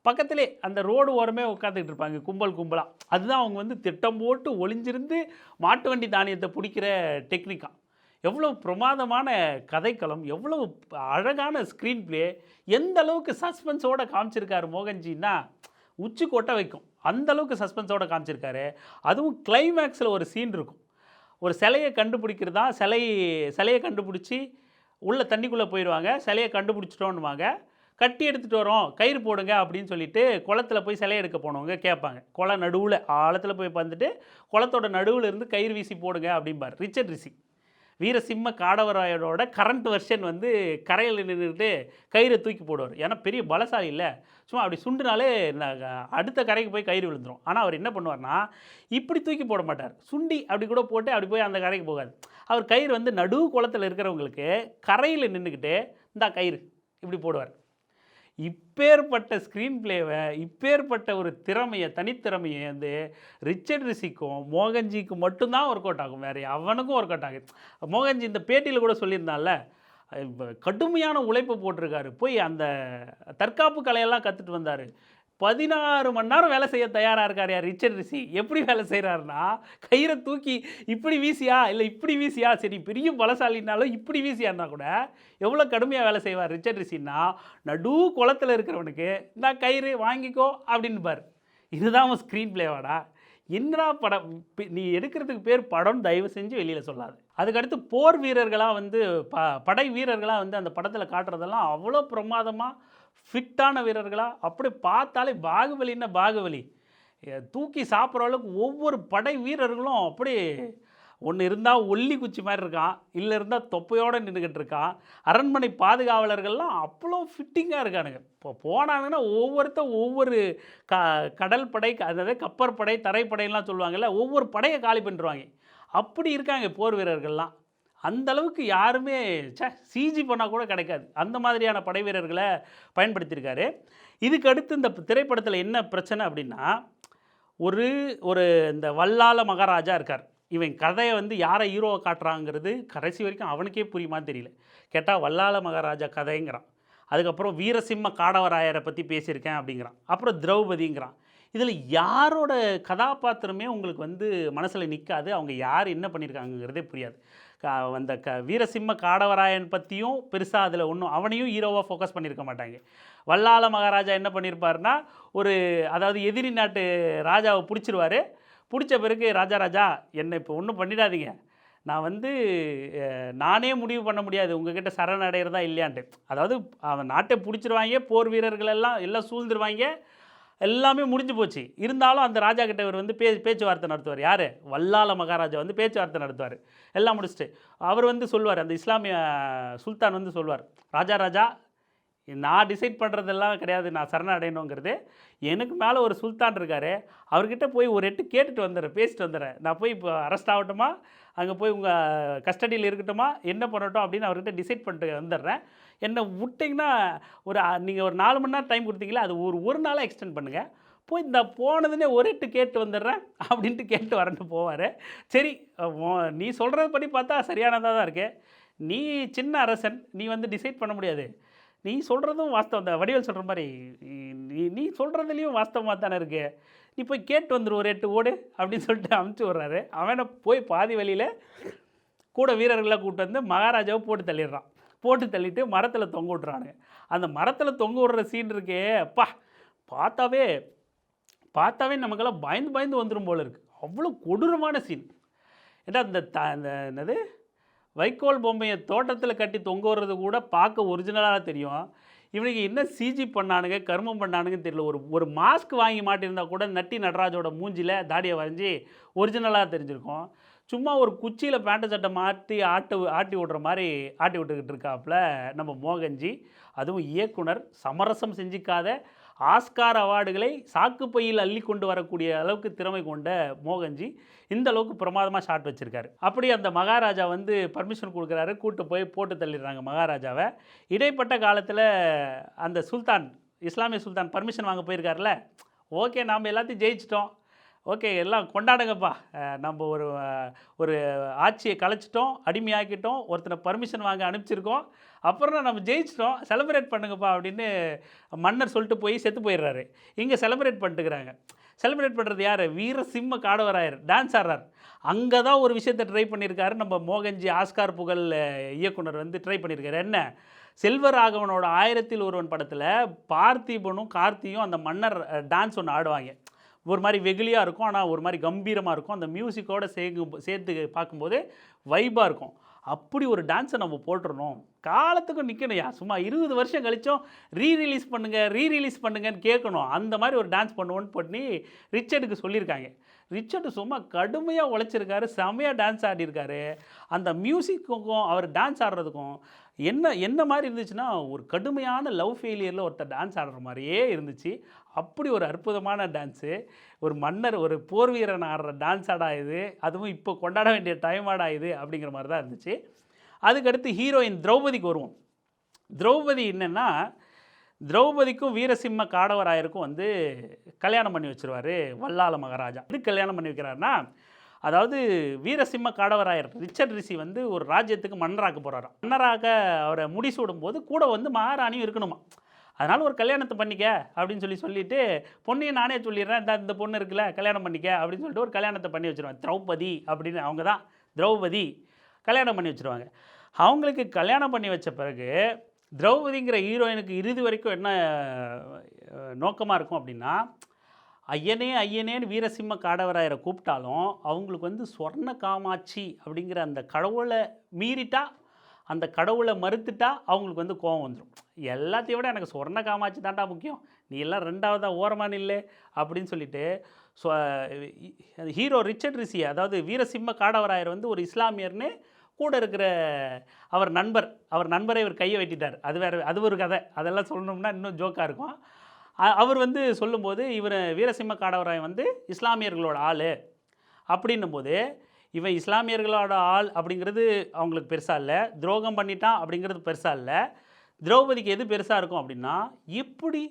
பக்கத்திலே அந்த ரோடு ஓரமே உட்காந்துக்கிட்டு இருப்பாங்க கும்பலாக. அதுதான் அவங்க வந்து திட்டம் போட்டு ஒளிஞ்சிருந்து மாட்டு வண்டி தானியத்தை பிடிக்கிற டெக்னிக்காக. எவ்வளோ பிரமாதமான கதைக்களம், எவ்வளோ அழகான ஸ்க்ரீன் ப்ளே, எந்த அளவுக்கு சஸ்பென்ஸோடு காமிச்சிருக்காரு மோகன்ஜின்னா உச்சி கொட்ட வைக்கும். அந்தளவுக்கு சஸ்பென்ஸோடு காமிச்சிருக்காரு. அதுவும் கிளைமேக்ஸில் ஒரு சீன் இருக்கும். ஒரு சிலையை கண்டுபிடிக்கிறதா, சிலையை கண்டுபிடிச்சி உள்ளே தண்ணிக்குள்ளே போயிடுவாங்க. சிலையை கண்டுபிடிச்சிட்டோன்னுவாங்க, கட்டி எடுத்துகிட்டு வரோம், கயிறு போடுங்க அப்படின்னு சொல்லிட்டு குளத்தில் போய் சிலையை எடுக்க போனவங்க கேட்பாங்க. குள நடுவில் ஆழத்தில் போய் வந்துட்டு குளத்தோட நடுவில் இருந்து கயிறு வீசி போடுங்க அப்படிம்பார் ரிச்சர்ட் ரிஷி. வீரசிம்ம காடவராயோட கரண்ட் வெர்ஷன் வந்து கரையில் நின்றுட்டு கயிறை தூக்கி போடுவார். ஏன்னா பெரிய பலசாலி இல்லை, சும்மா அப்படி சுண்டுனாலே அடுத்த கரைக்கு போய் கயிறு விழுந்துடும். ஆனால் அவர் என்ன பண்ணுவார்னா இப்படி தூக்கி போட மாட்டார், சுண்டி அப்படி கூட போட்டு அப்படி போய் அந்த கரைக்கு போகாது. அவர் கயிறு வந்து நடு குளத்தில் இருக்கிறவங்களுக்கு கரையில் நின்றுக்கிட்டு இந்த கயிறு இப்படி போடுவார். இப்பேற்பட்ட ஸ்க்ரீன் பிளேவை, இப்பேற்பட்ட ஒரு திறமையை, தனித்திறமையை வந்து ரிச்சர்ட் ரிஷிக்கும் மோகன்ஜிக்கும் மட்டும்தான் ஒர்க் அவுட் ஆகும், வேறு அவனுக்கும் ஒர்க் அவுட் ஆகுது. மோகன்ஜி இந்த பேட்டியில் கூட சொல்லியிருந்தால, கடுமையான உழைப்பு போட்டிருக்காரு, போய் அந்த தற்காப்பு கலையெல்லாம் கற்றுட்டு வந்தார். 16 மணி நேரம் வேலை செய்ய தயாராக இருக்கார் யார் ரிச்சர்ட் ரிஷி. எப்படி வேலை செய்கிறாருன்னா, கயிறை தூக்கி இப்படி வீசியா இல்லை இப்படி வீசியா, சரி பெரிய பலசாலினாலும் இப்படி வீசியான்னா கூட எவ்வளோ கடுமையாக வேலை செய்வார் ரிச்சர்ட் ரிஷின்னா, நடு குளத்தில் இருக்கிறவனுக்கு இந்த கயிறு வாங்கிக்கோ அப்படின்னு பார். இதுதான் அவன் ஸ்க்ரீன் பிளேவாடா. என்னடா படம், நீ எடுக்கிறதுக்கு பேர் படம், தயவு செஞ்சு வெளியில் சொல்லாது. அதுக்கடுத்து போர் வீரர்களாக வந்து படை வீரர்களாக வந்து அந்த படத்தில் காட்டுறதெல்லாம் அவ்வளோ பிரமாதமாக ஃபிட்டான வீரர்களாக, அப்படி பார்த்தாலே பாகுபலின்னா பாகுபலி தூக்கி சாப்பிட்ற அளவுக்கு ஒவ்வொரு படை வீரர்களும் அப்படி ஒன்று இருந்தால் ஒல்லி குச்சி மாதிரி இருக்கான், இல்லை இருந்தால் தொப்பையோடு நின்றுக்கிட்டு இருக்கான். அரண்மனை பாதுகாவலர்கள்லாம் அவ்வளோ ஃபிட்டிங்காக இருக்கானுங்க. இப்போ போனாங்கன்னா ஒவ்வொருத்தர் ஒவ்வொரு கடல் படை, அதாவது கப்பற்படை, தரைப்படையெல்லாம் சொல்லுவாங்கள்ல, ஒவ்வொரு படையை காலி பண்ணிடுவாங்க. அப்படி இருக்காங்க போர் வீரர்கள்லாம். அந்தளவுக்கு யாருமே சிஜி பண்ணால் கூட கிடைக்காது, அந்த மாதிரியான படை வீரர்களை பயன்படுத்தியிருக்காரு. இதுக்கு அடுத்து இந்த திரைப்படத்தில் என்ன பிரச்சனை அப்படின்னா, ஒரு ஒரு இந்த வல்லால மகாராஜா இருக்கார். இவன் கதையை வந்து யாரை ஹீரோவை காட்டுறாங்கிறது கடைசி வரைக்கும் அவனுக்கே புரியுமான்னு தெரியல. கேட்டால் வல்லால மகாராஜா கதைங்கிறான், அதுக்கப்புறம் வீரசிம்ம காடவராயரை பற்றி பேசியிருக்கேன் அப்படிங்கிறான், அப்புறம் திரௌபதிங்கிறான். இதில் யாரோட கதாபாத்திரமே உங்களுக்கு வந்து மனசில் நிற்காது, அவங்க யார் என்ன பண்ணியிருக்காங்கிறதே புரியாது. அந்த வீரசிம்ம காடவராயன் பற்றியும் பெருசாக அதில் ஒன்றும் அவனையும் ஹீரோவாக ஃபோக்கஸ் பண்ணியிருக்க மாட்டாங்க. வல்லால மகாராஜா என்ன பண்ணியிருப்பாருன்னா, அதாவது எதிரி நாட்டு ராஜாவை பிடிச்சிருவார். பிடிச்ச பிறகு ராஜா என்னை இப்போ ஒன்றும் பண்ணிடாதீங்க, நான் வந்து நானே முடிவு பண்ண முடியாது உங்ககிட்ட சரணடைகிறதா இல்லையான்ட்டு. அதாவது அவன் நாட்டை பிடிச்சிருவாங்க, போர் வீரர்கள் எல்லாம் சூழ்ந்துருவாங்க, எல்லாமே முடிஞ்சு போச்சு. இருந்தாலும் அந்த ராஜா கிட்ட இவர் வந்து பேச்சுவார்த்தை நடத்துவார். யார்? வல்லால மகாராஜா வந்து பேச்சுவார்த்தை நடத்துவார். எல்லாம் முடிச்சுட்டு அவர் வந்து சொல்லுவார், அந்த இஸ்லாமிய சுல்தான் வந்து சொல்வார், ராஜா நான் டிசைட் பண்ணுறதெல்லாம் கிடையாது, நான் சரணடையணுங்கிறது, எனக்கு மேலே ஒரு சுல்தான் இருக்கார், அவர்கிட்ட போய் ஒரு எட்டு கேட்டுட்டு வந்துடுறேன், பேசிட்டு வந்துடுறேன், நான் போய் இப்போ அரெஸ்ட் ஆகட்டுமா, அங்கே போய் உங்கள் கஸ்டடியில் இருக்கட்டுமா, என்ன பண்ணட்டும் அப்படின்னு அவர்கிட்ட டிசைட் பண்ணிட்டு வந்துடுறேன், என்னை விட்டிங்கன்னா நீங்கள் ஒரு 4 மணி நேரம் டைம் கொடுத்தீங்களா, அது ஒரு நாளாக எக்ஸ்டெண்ட் பண்ணுங்கள், போய் இந்த போனதுன்னே ஒரு எட்டு கேட்டு வந்துடுறேன் அப்படின்ட்டு கேட்டு வரன்ட்டு போவார். சரி நீ சொல்கிறது படி பார்த்தா சரியானதாக தான் இருக்குது, நீ சின்ன அரசன், நீ வந்து டிசைட் பண்ண முடியாது. நீ சொல்கிறதும் வாஸ்தவம் தான். வடிவேல் சொல்கிற மாதிரி நீ நீ சொல்கிறதுலேயும் வாஸ்தவமாக தானே இருக்கு. நீ போய் கேட்டு வந்துரு ஒரு 8 ஓடு அப்படின்னு சொல்லிட்டு அமுச்சு விட்றாரு. அவனை போய் பாதி வழியில் கூட வீரர்களாக கூப்பிட்டு வந்து மகாராஜாவை போட்டு தள்ளிடுறான். போட்டு தள்ளிட்டு மரத்தில் தொங்க விட்றானுங்க. அந்த மரத்தில் தொங்க விடுற சீன் இருக்கே அப்பா, பார்த்தாவே பார்த்தாவே நமக்கெல்லாம் பயந்து பயந்து வந்துடும் போல இருக்குது. அவ்வளோ கொடூரமான சீன். ஏன்னா அந்த என்னது வைக்கோல் பொம்மையை தோட்டத்தில் கட்டி தொங்க விடுறது கூட பார்க்க ஒரிஜினலாக தெரியும். இவனுக்கு என்ன சிஜி பண்ணானுங்க, கர்மம் பண்ணானுங்கன்னு தெரியல. ஒரு மாஸ்க் வாங்கி மாட்டியிருந்தா கூட நட்டி நடராஜோட மூஞ்சியில் தாடியை வரைஞ்சி ஒரிஜினலாக தெரிஞ்சிருக்கும். சும்மா ஒரு குச்சியில் பேண்ட்டு சட்டை மாட்டி ஆட்டி விட்ற மாதிரி ஆட்டி விட்டுக்கிட்டு இருக்காப்புல நம்ம மோகன்ஜி. அதுவும் இயக்குனர் சமரசம் செஞ்சிக்காத ஆஸ்கார் அவார்டுகளை சாக்குப்பையில் அள்ளி கொண்டு வரக்கூடிய அளவுக்கு திறமை கொண்ட மோகன்ஜி இந்த அளவுக்கு பிரமாதமாக ஷாட் வச்சுருக்காரு. அப்படி அந்த மகாராஜா வந்து பர்மிஷன் கொடுக்குறாரு, கூட்டு போய் போட்டு தள்ளிடுறாங்க மகாராஜாவை. இடைப்பட்ட காலத்தில் அந்த சுல்தான், இஸ்லாமிய சுல்தான் பர்மிஷன் வாங்க போயிருக்காருல, ஓகே நாம் எல்லாத்தையும் ஜெயிச்சிட்டோம், ஓகே எல்லாம் கொண்டாடுங்கப்பா, நம்ம ஒரு ஆட்சியை கலைச்சிட்டோம், அடிமையாக்கிட்டோம், ஒருத்தனை பர்மிஷன் வாங்க அனுப்பிச்சிருக்கோம், அப்புறம் நம்ம ஜெயிச்சிட்டோம், செலிப்ரேட் பண்ணுங்கப்பா அப்படின்னு மன்னர் சொல்லிட்டு போய் செத்து போயிடுறாரு. இங்கே செலிப்ரேட் பண்ணிட்டுக்கிறாங்க. செலிப்ரேட் பண்ணுறது யார்? வீரசிம்ம காடவராயர் டான்ஸ் ஆடுறார். அங்கே தான் ஒரு விஷயத்தை ட்ரை பண்ணியிருக்காரு நம்ம மோகன்ஜி. ஆஸ்கார் புகழ் இயக்குனர் வந்து ட்ரை பண்ணியிருக்காரு. என்ன? செல்வராகவனோட 1000ல் ஒருவன் படத்தில் பார்த்திபனும் கார்த்தியும் அந்த மன்னர் டான்ஸ் ஒன்று ஆடுவாங்க. ஒரு மாதிரி வெகுளியாக இருக்கும், ஆனால் ஒரு மாதிரி கம்பீரமாக இருக்கும். அந்த மியூசிக்கோடு சேர்த்து பார்க்கும்போது வைபாக இருக்கும். அப்படி ஒரு டான்ஸை நம்ம போட்டுறணும், காலத்துக்கும் நிற்கணும்யா. சும்மா 20 வருஷம் கழிச்சும் ரீரிலீஸ் பண்ணுங்கன்னு கேட்கணும். அந்த மாதிரி ஒரு டான்ஸ் பண்ணுவோன்னு பண்ணி ரிச்சர்டுக்கு சொல்லியிருக்காங்க. ரிச்சர்டு சும்மா கடுமையாக உழைச்சிருக்காரு, செமையாக டான்ஸ் ஆடியிருக்காரு. அந்த மியூசிக்குக்கும் அவர் டான்ஸ் ஆடுறதுக்கும் என்ன மாதிரி இருந்துச்சுன்னா, ஒரு கடுமையான லவ் ஃபெயிலியரில் ஒருத்தர் டான்ஸ் ஆடுற மாதிரியே இருந்துச்சு. அப்படி ஒரு அற்புதமான டான்ஸு. ஒரு மன்னர், ஒரு போர் வீரன் ஆடுற டான்ஸ் ஆடா இது, அதுவும் இப்போ கொண்டாட வேண்டிய டைம் ஆடா இது அப்படிங்கிற மாதிரி தான் இருந்துச்சு. அதுக்கடுத்து ஹீரோயின் திரௌபதிக்கு வருவோம். திரௌபதி என்னென்னா, திரௌபதிக்கும் வீரசிம்ம காடவராயருக்கும் வந்து கல்யாணம் பண்ணி வச்சுருவார் வல்லால மகாராஜா. இது கல்யாணம் பண்ணி வைக்கிறாருன்னா, அதாவது வீரசிம்ம காடவராயர் ரிச்சர்ட் ரிஷி வந்து ஒரு ராஜ்யத்துக்கு மன்னராக்க போகிறாராம். மன்னராக அவரை முடிசூடும் போது கூட வந்து மகாராணியும் இருக்கணுமா. அதனால் ஒரு கல்யாணத்தை பண்ணிக்க அப்படின்னு சொல்லிட்டு பொண்ணையும் நானே சொல்லிடுறேன், இந்த பொண்ணு இருக்குல்ல கல்யாணம் பண்ணிக்க அப்படின்னு சொல்லிட்டு ஒரு கல்யாணத்தை பண்ணி வச்சுருவாங்க. திரௌபதி அப்படின்னு அவங்க தான் திரௌபதி கல்யாணம் பண்ணி வச்சுருவாங்க. அவங்களுக்கு கல்யாணம் பண்ணி வச்ச பிறகு திரௌபதிங்கிற ஹீரோயினுக்கு இறுதி வரைக்கும் என்ன நோக்கமாக இருக்கும் அப்படின்னா, ஐயனேன்னு வீரசிம்ம காடவராயரை கூப்பிட்டாலும் அவங்களுக்கு வந்து சொர்ண காமாட்சி அப்படிங்கிற அந்த கடவுளை மீறிட்டா, அந்த கடவுளை மறுத்துட்டா அவங்களுக்கு வந்து கோபம் வந்துடும். எல்லாத்தையும் விட எனக்கு சொர்ண காமாட்சி தாண்டா முக்கியம், நீ எல்லாம் ரெண்டாவதாக ஓரமான இல்லை அப்படின்னு சொல்லிட்டு ஹீரோ ரிச்சர்ட் ரிஷி, அதாவது வீரசிம்ம காடவராயர் வந்து ஒரு இஸ்லாமியர்னு கூட இருக்கிற அவர் நண்பரை இவர் கையை வெட்டிட்டார். அது ஒரு கதை, அதெல்லாம் சொல்லணும்னா இன்னும் ஜோக்காக இருக்கும். அவர் வந்து சொல்லும்போது இவர் வீரசிம்ம காடவராயன் வந்து இஸ்லாமியர்களோட ஆள் அப்படின்னும் போது, இவன் இஸ்லாமியர்களோட ஆள் அப்படிங்கிறது அவங்களுக்கு பெருசாக இல்லை, துரோகம் பண்ணிட்டான் அப்படிங்கிறது பெருசாக இல்லை. திரௌபதிக்கு எது பெருசாக இருக்கும் அப்படின்னா, இப்படி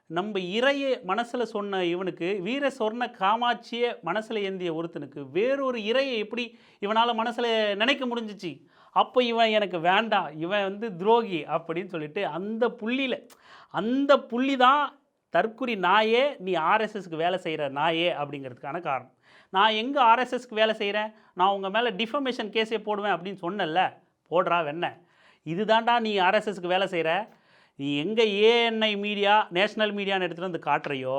நம்ம இறையை மனசில் சொன்ன இவனுக்கு, வீர சொர்ண காமாட்சியை மனசில் ஏந்திய ஒருத்தனுக்கு வேறொரு இறையை எப்படி இவனால் மனசில் நினைக்க முடிஞ்சிச்சு. அப்போ இவன் எனக்கு வேண்டாம், இவன் வந்து துரோகி அப்படின்னு சொல்லிட்டு அந்த புள்ளி தான் தற்குறி நாயே, நீ ஆர்எஸ்எஸ்க்கு வேலை செய்கிற நாயே அப்படிங்கிறதுக்கான காரணம். நான் எங்கே ஆர்எஸ்எஸ்க்கு வேலை செய்கிறேன், நான் உங்கள் மேலே டிஃபமேஷன் கேஸே போடுவேன் அப்படின்னு சொன்னல, போடுறா வெண்ண. இதுதான்டா நீ ஆர்எஸ்எஸ்க்கு வேலை செய்கிற. நீ எங்கே ஏஎன்ஐ மீடியா, நேஷ்னல் மீடியான்னு எடுத்துகிட்டு வந்து காட்டுறையோ,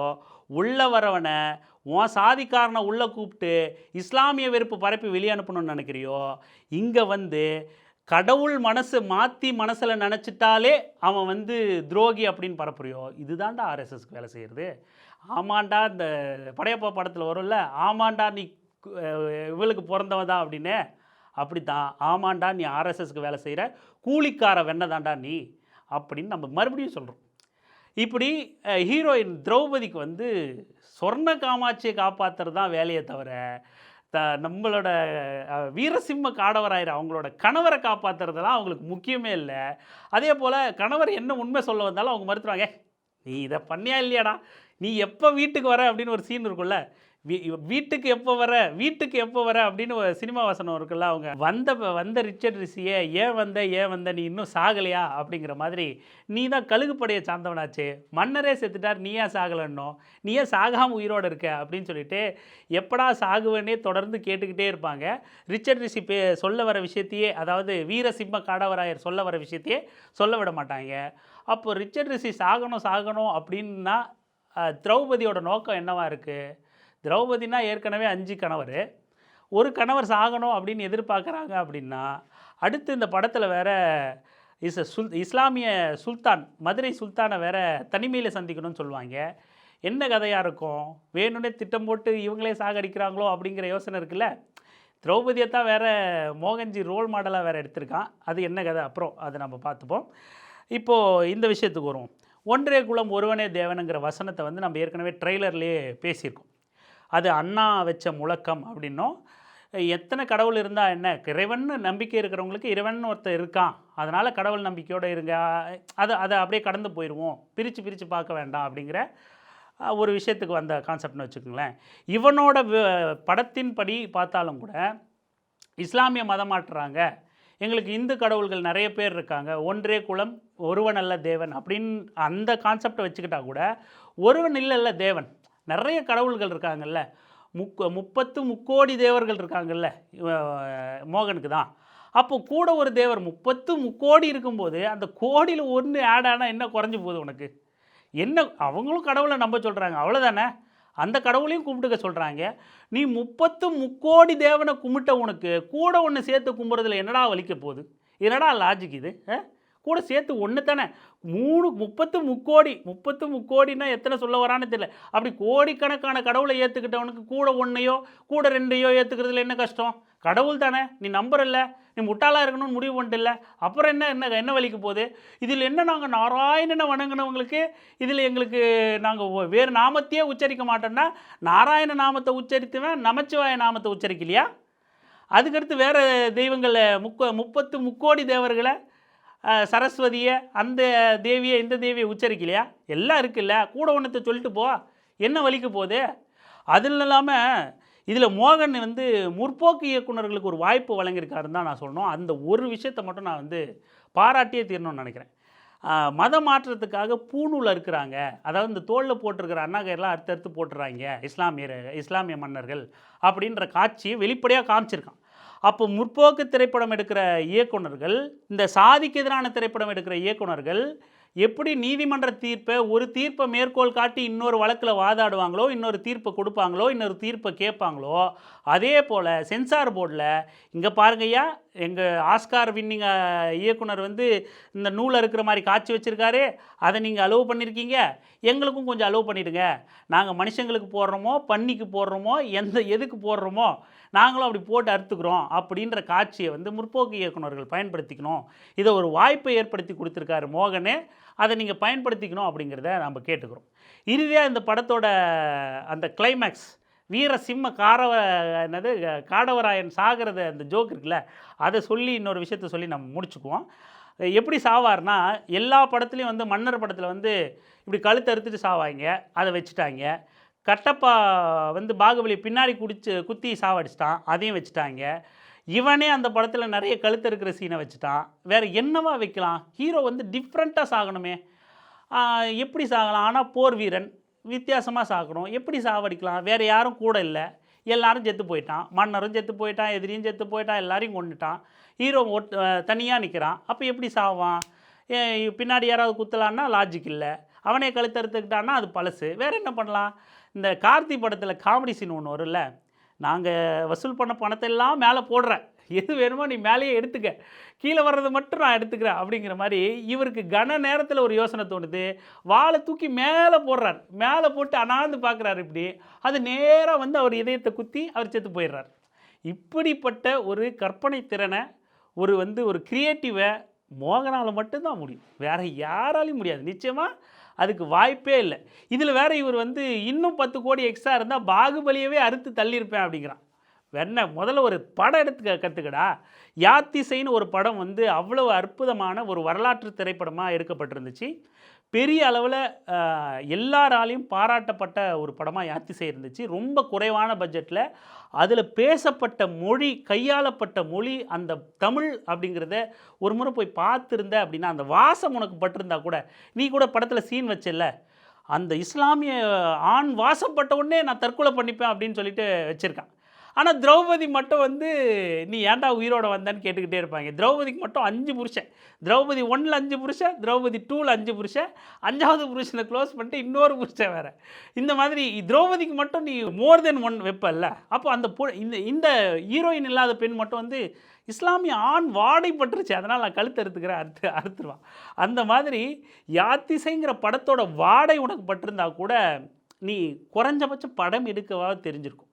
உள்ளே வரவனை உன் சாதிக்காரனை உள்ளே கூப்பிட்டு இஸ்லாமிய வெறுப்பு பரப்பி வெளியே அனுப்பணும்னு நினைக்கிறியோ, இங்கே வந்து கடவுள் மனசில் நினச்சிட்டாலே அவன் வந்து துரோகி அப்படின்னு பரப்புறியோ, இதுதான்டா ஆர்எஸ்எஸ்க்கு வேலை செய்கிறது. ஆமாண்டா, இந்த படையப்பா படத்தில் வரும்ல, ஆமாண்டா நீ இவளுக்கு பிறந்தவன் தான் அப்படின்னு, அப்படித்தான் ஆமாண்டா நீ ஆர்எஸ்எஸ்க்கு வேலை செய்கிற கூலிக்கார வெண்ணை தாண்டா நீ அப்படின்னு நம்ம மறுபடியும் சொல்கிறோம். இப்படி ஹீரோயின் திரௌபதிக்கு வந்து சொர்ண காமாட்சியை காப்பாற்றுறது தான் வேலையை தவிர, நம்மளோட வீரசிம்ம காடவராயர் அவங்களோட கணவரை காப்பாற்றுறதெல்லாம் அவங்களுக்கு முக்கியமே இல்லை. அதே போல் கணவர் என்ன உண்மை சொல்ல வந்தாலும் அவங்க மறுத்துருவாங்க, நீ இதை பண்ணியா இல்லையாடா, நீ எப்போ வீட்டுக்கு வர அப்படின்னு ஒரு சீன் இருக்குல்ல, வீட்டுக்கு எப்போ வர வீட்டுக்கு எப்போ வர அப்படின்னு ஒரு சினிமா வசனம் இருக்குல்ல, அவங்க வந்த ரிச்சர்ட் ரிஷியை ஏன் வந்த நீ இன்னும் சாகலையா அப்படிங்கிற மாதிரி, நீ தான் கழுகுப்படையை சார்ந்தவனாச்சே, மன்னரே செத்துட்டார் நீ ஏன் சாகலைன்னோ, நீ ஏன் சாகாமல் உயிரோடு இருக்க அப்படின்னு சொல்லிட்டு எப்படா சாகுவேன்னே தொடர்ந்து கேட்டுக்கிட்டே இருப்பாங்க. ரிச்சர்ட் ரிஷி சொல்ல வர விஷயத்தையே, அதாவது வீரசிம்ம காடவராயர் சொல்ல வர விஷயத்தையே சொல்ல விட மாட்டாங்க. அப்போ ரிச்சர்ட் ரிஷி சாகணும் அப்படின்னா திரௌபதியோட நோக்கம் என்னவா இருக்குது? திரௌபதினா ஏற்கனவே 5 கணவர், ஒரு கணவர் சாகணும் அப்படின்னு எதிர்பார்க்குறாங்க அப்படின்னா, அடுத்து இந்த படத்தில் வேற இஸ்லாமிய சுல்தான், மதுரை சுல்தானை வேற தனிமையில் சந்திக்கணும்னு சொல்லுவாங்க. என்ன கதையாக இருக்கும்? வேணும்னே திட்டம் போட்டு இவங்களே சாகடிக்கிறாங்களோ அப்படிங்கிற யோசனை இருக்குல்ல. திரௌபதியை தான் வேற மோகன்ஜி ரோல் மாடலாக வேறு எடுத்திருக்கான். அது என்ன கதை அப்புறம் அதை நம்ம பார்த்துப்போம். இப்போது இந்த விஷயத்துக்கு வருவோம். ஒன்றே குலம் ஒருவனே தேவனுங்கிற வசனத்தை வந்து நம்ம ஏற்கனவே ட்ரெய்லர்லேயே பேசியிருக்கோம். அது அண்ணா வச்ச முழக்கம் அப்படின்னும், எத்தனை கடவுள் இருந்தால் என்ன, இறைவன் நம்பிக்கை இருக்கிறவங்களுக்கு இறைவன் ஒருத்தர் இருக்கான், அதனால் கடவுள் நம்பிக்கையோடு இருங்க, அதை அப்படியே கடந்து போயிடுவோம், பிரித்து பார்க்க வேண்டாம் அப்படிங்கிற ஒரு விஷயத்துக்கு வந்த கான்செப்ட்னு வச்சுக்கோங்களேன். இவனோட படத்தின் படி பார்த்தாலும் கூட இஸ்லாமிய மதம் மாற்றுறாங்க, எங்களுக்கு இந்து கடவுள்கள் நிறைய பேர் இருக்காங்க, ஒன்றே குலம் ஒருவன் அல்ல தேவன் அப்படின்னு அந்த கான்செப்டை வச்சுக்கிட்டா கூட, ஒருவன் இல்லைல்ல தேவன், நிறைய கடவுள்கள் இருக்காங்கல்ல, 30 தேவர்கள் இருக்காங்கல்ல மோகனுக்கு தான். அப்போ கூட ஒரு தேவர் 30 இருக்கும்போது அந்த கோடியில் ஒன்று ஆட் ஆனால் என்ன குறைஞ்சி போகுது உனக்கு? என்ன அவங்களும் கடவுளை நம்ப சொல்கிறாங்க, அவ்வளோதானே, அந்த கடவுளையும் கும்பிட்டுக்க சொல்கிறாங்க. நீ 30 தேவனை கும்பிட்ட உனக்கு கூட ஒன்று சேர்த்து கும்பிட்றதுல என்னடா வலிக்க போகுது? என்னடா லாஜிக் இது? கூட சேர்த்து ஒன்று தானே, 30 கோடினா எத்தனை சொல்ல வரான்னு தெரியல. அப்படி கோடிக்கணக்கான கடவுளை ஏற்றுக்கிட்டவனுக்கு கூட ஒன்றையோ கூட 2ஐயோ ஏற்றுக்கிறதுல என்ன கஷ்டம்? கடவுள் தானே, நீ நம்புறல்ல, நீ முட்டாளாக இருக்கணும்னு முடிவு பண்ணிட்டுல, அப்புறம் என்ன வலிக்கு போகுது? இதில் என்ன, நாங்கள் நாராயணனை வணங்கினவங்களுக்கு இதில் எங்களுக்கு நாங்கள் வேறு நாமத்தையே உச்சரிக்க மாட்டோம்னா, நாராயண நாமத்தை உச்சரித்துவேன், நமச்சிவாய நாமத்தை உச்சரிக்கலையா? அதுக்கடுத்து வேறு தெய்வங்களை 30 தேவர்களை, சரஸ்வதியை, அந்த தேவியை இந்த தேவியை உச்சரிக்கலையா? எல்லாம் இருக்குல்ல, கூட ஒன்றத்தை சொல்லிட்டு போ, என்ன வலிக்க போகுது? அதுவும் இல்லாமல் இதில் மோகன் வந்து முற்போக்கு இயக்குநர்களுக்கு ஒரு வாய்ப்பு வழங்கியிருக்காருன்னு தான் நான் சொல்லணும். அந்த ஒரு விஷயத்தை மட்டும் நான் வந்து பாராட்டியே தீரணும்னு நினைக்கிறேன். மத மாற்றத்துக்காக பூணூல் இருக்கிறாங்க, அதாவது இந்த தோளில் போட்டிருக்கிற அண்ணாகையெல்லாம் அறுத்து போட்டுறாங்க இஸ்லாமிய மன்னர்கள் அப்படின்ற காட்சியை வெளிப்படையாக காமிச்சிருக்கான். அப்போ முற்போக்கு திரைப்படம் எடுக்கிற இயக்குனர்கள், இந்த சாதிக்கு எதிரான திரைப்படம் எடுக்கிற இயக்குனர்கள் எப்படி நீதிமன்ற ஒரு தீர்ப்பை மேற்கோள் காட்டி இன்னொரு வழக்கில் வாதாடுவாங்களோ, இன்னொரு தீர்ப்பை கொடுப்பாங்களோ, இன்னொரு தீர்ப்பை கேட்பாங்களோ, அதே போல் சென்சார் போர்டில் இங்கே பாருங்கய்யா, எங்கள் ஆஸ்கார் வின்னிங் இயக்குனர் வந்து இந்த நூலில் இருக்கிற மாதிரி காட்சி வச்சுருக்காரு, அதை நீங்கள் அலோவ் பண்ணியிருக்கீங்க, எங்களுக்கும் கொஞ்சம் அலோவ் பண்ணிவிடுங்க, நாங்கள் மனுஷங்களுக்கு போடுறோமோ பன்னிக்கு போடுறோமோ எதுக்கு போடுறோமோ நாங்களும் அப்படி போட்டு அறுத்துக்கிறோம் அப்படின்ற காட்சியை வந்து முற்போக்கு இயக்குனர்கள் பயன்படுத்திக்கணும். இதை ஒரு வாய்ப்பை ஏற்படுத்தி கொடுத்துருக்காரு மோகனே, அதை நீங்கள் பயன்படுத்திக்கணும் அப்படிங்கிறத நம்ம கேட்டுக்கிறோம். இறுதியாக இந்த படத்தோட அந்த கிளைமேக்ஸ், வீரசிம்ம காடவராயன் சாகிறத அந்த ஜோக் இருக்குல்ல, அதை சொல்லி இன்னொரு விஷயத்த சொல்லி நம்ம முடிச்சுக்குவோம். எப்படி சாவார்னா, எல்லா படத்துலையும் வந்து மன்னர் படத்தில் வந்து இப்படி கழுத்து அறுத்துட்டு சாவாங்க, அதை வச்சுட்டாங்க. கட்டப்பா வந்து பாகுபலி பின்னாடி குத்தி சாவடிச்சிட்டான், அதையும் வச்சுட்டாங்க. இவனே அந்த படத்தில் நிறைய கழுத்து இருக்கிற சீனை வச்சுட்டான். வேறு என்னவா வைக்கலாம்? ஹீரோ வந்து டிஃப்ரெண்ட்டாக சாகணுமே, எப்படி சாகலாம்? ஆனால் போர் வீரன் வித்தியாசமாக சாகணும், எப்படி சாவடிக்கலாம்? வேறு யாரும் கூட இல்லை, எல்லாரும் செத்து போயிட்டான், மன்னரும் செத்து போயிட்டான், எதிரியும் செத்து போயிட்டான், எல்லாரையும் கொண்டுட்டான், ஹீரோ தனியாக நிற்கிறான். அப்போ எப்படி சாவான்? பின்னாடி யாராவது குத்தலான்னா லாஜிக் இல்லை, அவனே கழுத்தறுத்துக்கிட்டான்னா அது பழசு. வேறு என்ன பண்ணலாம்? இந்த கார்த்தி படத்தில் காமெடி சீன் ஒன்று வரும்ல, நாங்கள் வசூல் பண்ண பணத்தெல்லாம் மேலே போடுறேன், எது வேணுமோ நீ மேலேயே எடுத்துக்க, கீழே வர்றது மட்டும் நான் எடுத்துக்கிறேன் அப்படிங்கிற மாதிரி இவருக்கு கன நேரத்தில் ஒரு யோசனை தோணுது, வாழை தூக்கி மேலே போடுறார், மேலே போட்டு அனாந்து பார்க்குறாரு, இப்படி அது நேராக வந்து அவர் இதயத்தை குத்தி அவர் செத்து போயிடுறார். இப்படிப்பட்ட ஒரு கற்பனை திறனை ஒரு கிரியேட்டிவை மோகனால் மட்டும்தான் முடியும், வேறு யாராலையும் முடியாது. நிச்சயமாக அதுக்கு வாய்ப்பே இல்லை. இதில் வேறு இவர் வந்து இன்னும் 10 கோடி எக்ஸ்ட்ரா இருந்தால் பாகுபலியவே அறுத்து தள்ளியிருப்பேன் அப்படிங்கிறான். வேணா முதல்ல ஒரு படம் எடுத்து கற்றுக்கடா. யாத்திசைன்னு ஒரு படம் வந்து அவ்வளவு அற்புதமான ஒரு வரலாற்று திரைப்படமாக எடுக்கப்பட்டிருந்துச்சு. பெரிய அளவில் எல்லாராலையும் பாராட்டப்பட்ட ஒரு படமாக யாத்திசை இருந்துச்சு. ரொம்ப குறைவான பட்ஜெட்டில் அதில் பேசப்பட்ட மொழி, கையாளப்பட்ட மொழி, அந்த தமிழ் அப்படிங்கிறத ஒரு முறை போய் பார்த்துருந்த அப்படின்னா, அந்த வாசம் உனக்கு பட்டிருந்தா கூட, நீ கூட படத்தில் சீன் வச்சல்ல, அந்த இஸ்லாமிய ஆண் வாசப்பட்ட உடனே நான் தற்கொலை பண்ணிப்பேன் அப்படின்னு சொல்லிட்டு வச்சுருக்கான். ஆனால் திரௌபதி மட்டும் வந்து நீ ஏன்டா உயிரோட வந்தேன்னு கேட்டுக்கிட்டே இருப்பாங்க. திரௌபதிக்கு மட்டும் 5 புருஷன். திரௌபதி 1ல் 5 புருஷன், திரௌபதி 2ல் 5 புருஷன், 5வது புருஷனை க்ளோஸ் பண்ணிட்டு இன்னொரு புருஷன் வேறு. இந்த மாதிரி திரௌபதிக்கு மட்டும் நீ மோர் தென் 1 வைப்பல்ல. அப்போ அந்த இந்த ஹீரோயின் இல்லாத பெண் மட்டும் வந்து இஸ்லாமிய ஆண் வாடை பட்டுருச்சு, அதனால் நான் கழுத்து அறுத்துக்கிறேன், அறுத்துருவான். அந்த மாதிரி யாத்திசைங்கிற படத்தோட வாடை உனக்கு பட்டிருந்தா கூட நீ குறைஞ்சபட்சம் படம் எடுக்கவாவது தெரிஞ்சிருக்கும்.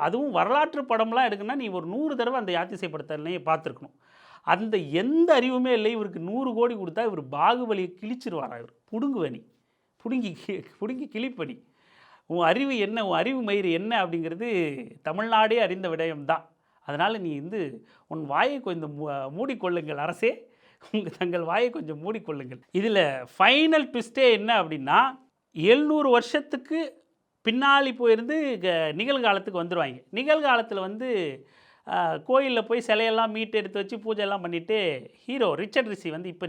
அதுவும் வரலாற்று படம்லாம் எடுக்கணும்னா நீ ஒரு 100 தடவை அந்த யாத்திசை படத்தை பார்த்துருக்கணும். அந்த எந்த அறிவுமே இல்லை. இவருக்கு 100 கோடி கொடுத்தா இவர் பாகுபலியை கிழிச்சிருவாரா? இவர் புடுங்குவனி, புடுங்கி கிழிப்பணி. உன் அறிவு என்ன, உன் அறிவு மயிறு என்ன அப்படிங்கிறது தமிழ்நாடே அறிந்த விடயம்தான். அதனால் நீ உன் வாயை கொஞ்சம் மூடிக்கொள்ளுங்கள் அரசே, தங்கள் வாயை கொஞ்சம் மூடிக்கொள்ளுங்கள். இதில் ஃபைனல் ட்விஸ்ட்டே என்ன அப்படின்னா, 700 வருஷத்துக்கு பின்னாடி போயிருந்து நிகழ்காலத்துக்கு வந்துடுவாங்க. நிகழ்காலத்தில் கோயிலில் போய் சிலையெல்லாம் மீட்டு எடுத்து வச்சு பூஜையெல்லாம் பண்ணிவிட்டு ஹீரோ ரிச்சர்ட் ரிஷி இப்போ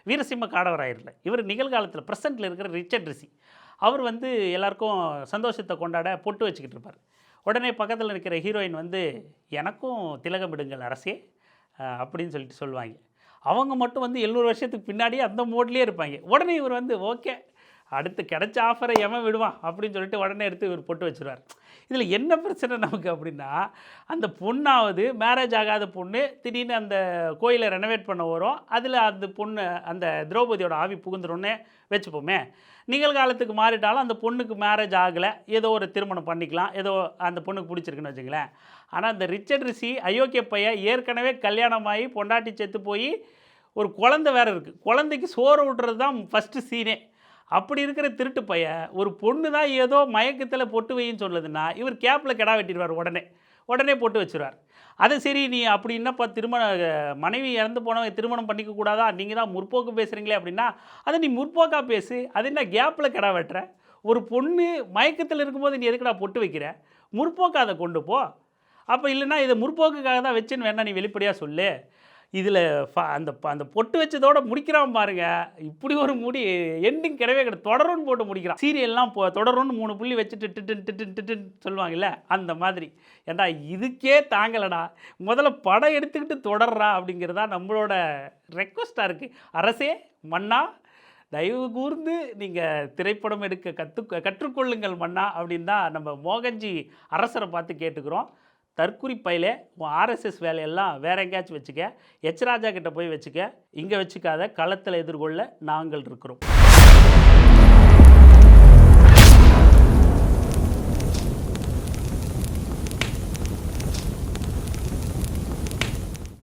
வீரசிம்ம காடவராயிருல, இவர் நிகழ்காலத்தில் ப்ரெசண்ட்டில் இருக்கிற ரிச்சர்ட் ரிஷி. அவர் எல்லாருக்கும் சந்தோஷத்தை கொண்டாட பொட்டு வச்சுக்கிட்டு இருப்பார். உடனே பக்கத்தில் இருக்கிற ஹீரோயின் எனக்கும் திலகம் விடுங்கள் அரசே அப்படின்னு சொல்லிட்டு சொல்லுவாங்க. அவங்க மட்டும் 700 வருஷத்துக்கு பின்னாடியே அந்த மோட்லேயே இருப்பாங்க. உடனே இவர் ஓகே, அடுத்து கிடைச்ச ஆஃபரை எவன் விடுவான் அப்படின்னு சொல்லிட்டு உடனே எடுத்து இவர் போட்டு வச்சுருவார். இதில் என்ன பிரச்சனை நமக்கு அப்படின்னா, அந்த பொண்ணாவது மேரேஜ் ஆகாத பொண்ணு திடீர்னு அந்த கோயிலை ரெனோவேட் பண்ண வரும். அதில் அந்த பொண்ணு அந்த திரௌபதியோட ஆவி புகுந்துருன்னே வச்சுப்போமே. நிகழ்காலத்துக்கு மாறிட்டாலும் அந்த பொண்ணுக்கு மேரேஜ் ஆகலை, ஏதோ ஒரு திருமணம் பண்ணிக்கலாம், ஏதோ அந்த பொண்ணுக்கு பிடிச்சிருக்குன்னு வச்சுங்களேன். ஆனால் அந்த ரிச்சர்ட் ரிஷி அயோக்கிய பையன் ஏற்கனவே கல்யாணமாகி பொண்டாட்டி செத்து போய் ஒரு குழந்தை வேறு இருக்குது. குழந்தைக்கு சோறு விட்றது தான் ஃபஸ்ட்டு சீனே. அப்படி இருக்கிற திருட்டு பையன் ஒரு பொண்ணு தான் ஏதோ மயக்கத்தில் பொட்டு வையின்னு சொல்லுதுன்னா, இவர் கேப்பில் கிடா வெட்டிடுவார். உடனே போட்டு வச்சுருவார். அது சரி, நீ அப்படி என்னப்பா மனைவி இறந்து போனவங்க திருமணம் பண்ணிக்க கூடாதா, நீங்கள் தான் முற்போக்கு பேசுகிறீங்களே அப்படின்னா, அதை நீ முற்போக்காக பேசு. அது என்ன கேப்பில் கிடா வெட்டுற? ஒரு பொண்ணு மயக்கத்தில் இருக்கும்போது நீ எதுக்குடா பொட்டு வைக்கிற? முற்போக்காக அதை கொண்டு போ. அப்போ இல்லைன்னா இதை முற்போக்குக்காக தான் வச்சுன்னு வேணா நீ வெளிப்படையாக சொல்லு. இதில் அந்த பொட்டு வச்சதோடு முடிக்கிறான் பாருங்க. இப்படி ஒரு முடி எண்டிங் கிடையவே கிடையாது. தொடரும்னு போட்டு முடிக்கிறான். சீரியல்லாம் தொடரும்னு 3 புள்ளி வச்சுட்டு டிட்டுன்னு சொல்லுவாங்கல்ல, அந்த மாதிரி. ஏண்டா இதுக்கே தாங்கலடா, முதல்ல படம் எடுத்துக்கிட்டு தொடர்றா அப்படிங்கிறதா நம்மளோட ரெக்வஸ்ட்டாக இருக்குது. அரசே, மன்னா, தயவு கூர்ந்து நீங்கள் திரைப்படம் எடுக்க கற்றுக்கொள்ளுங்கள் மன்னா அப்படின்னு தான் நம்ம மோகன்ஜி அரசரை பார்த்து கேட்டுக்கிறோம். தற்குறி பையிலே உன் ஆர்எஸ்எஸ் வேலையெல்லாம் வேற எங்கேயாச்சும் வச்சுக்க, எச் ராஜா கிட்ட போய் வச்சுக்க, இங்கே வச்சுக்காத, களத்தில் எதிர்கொள்ள நாங்கள் இருக்கிறோம்.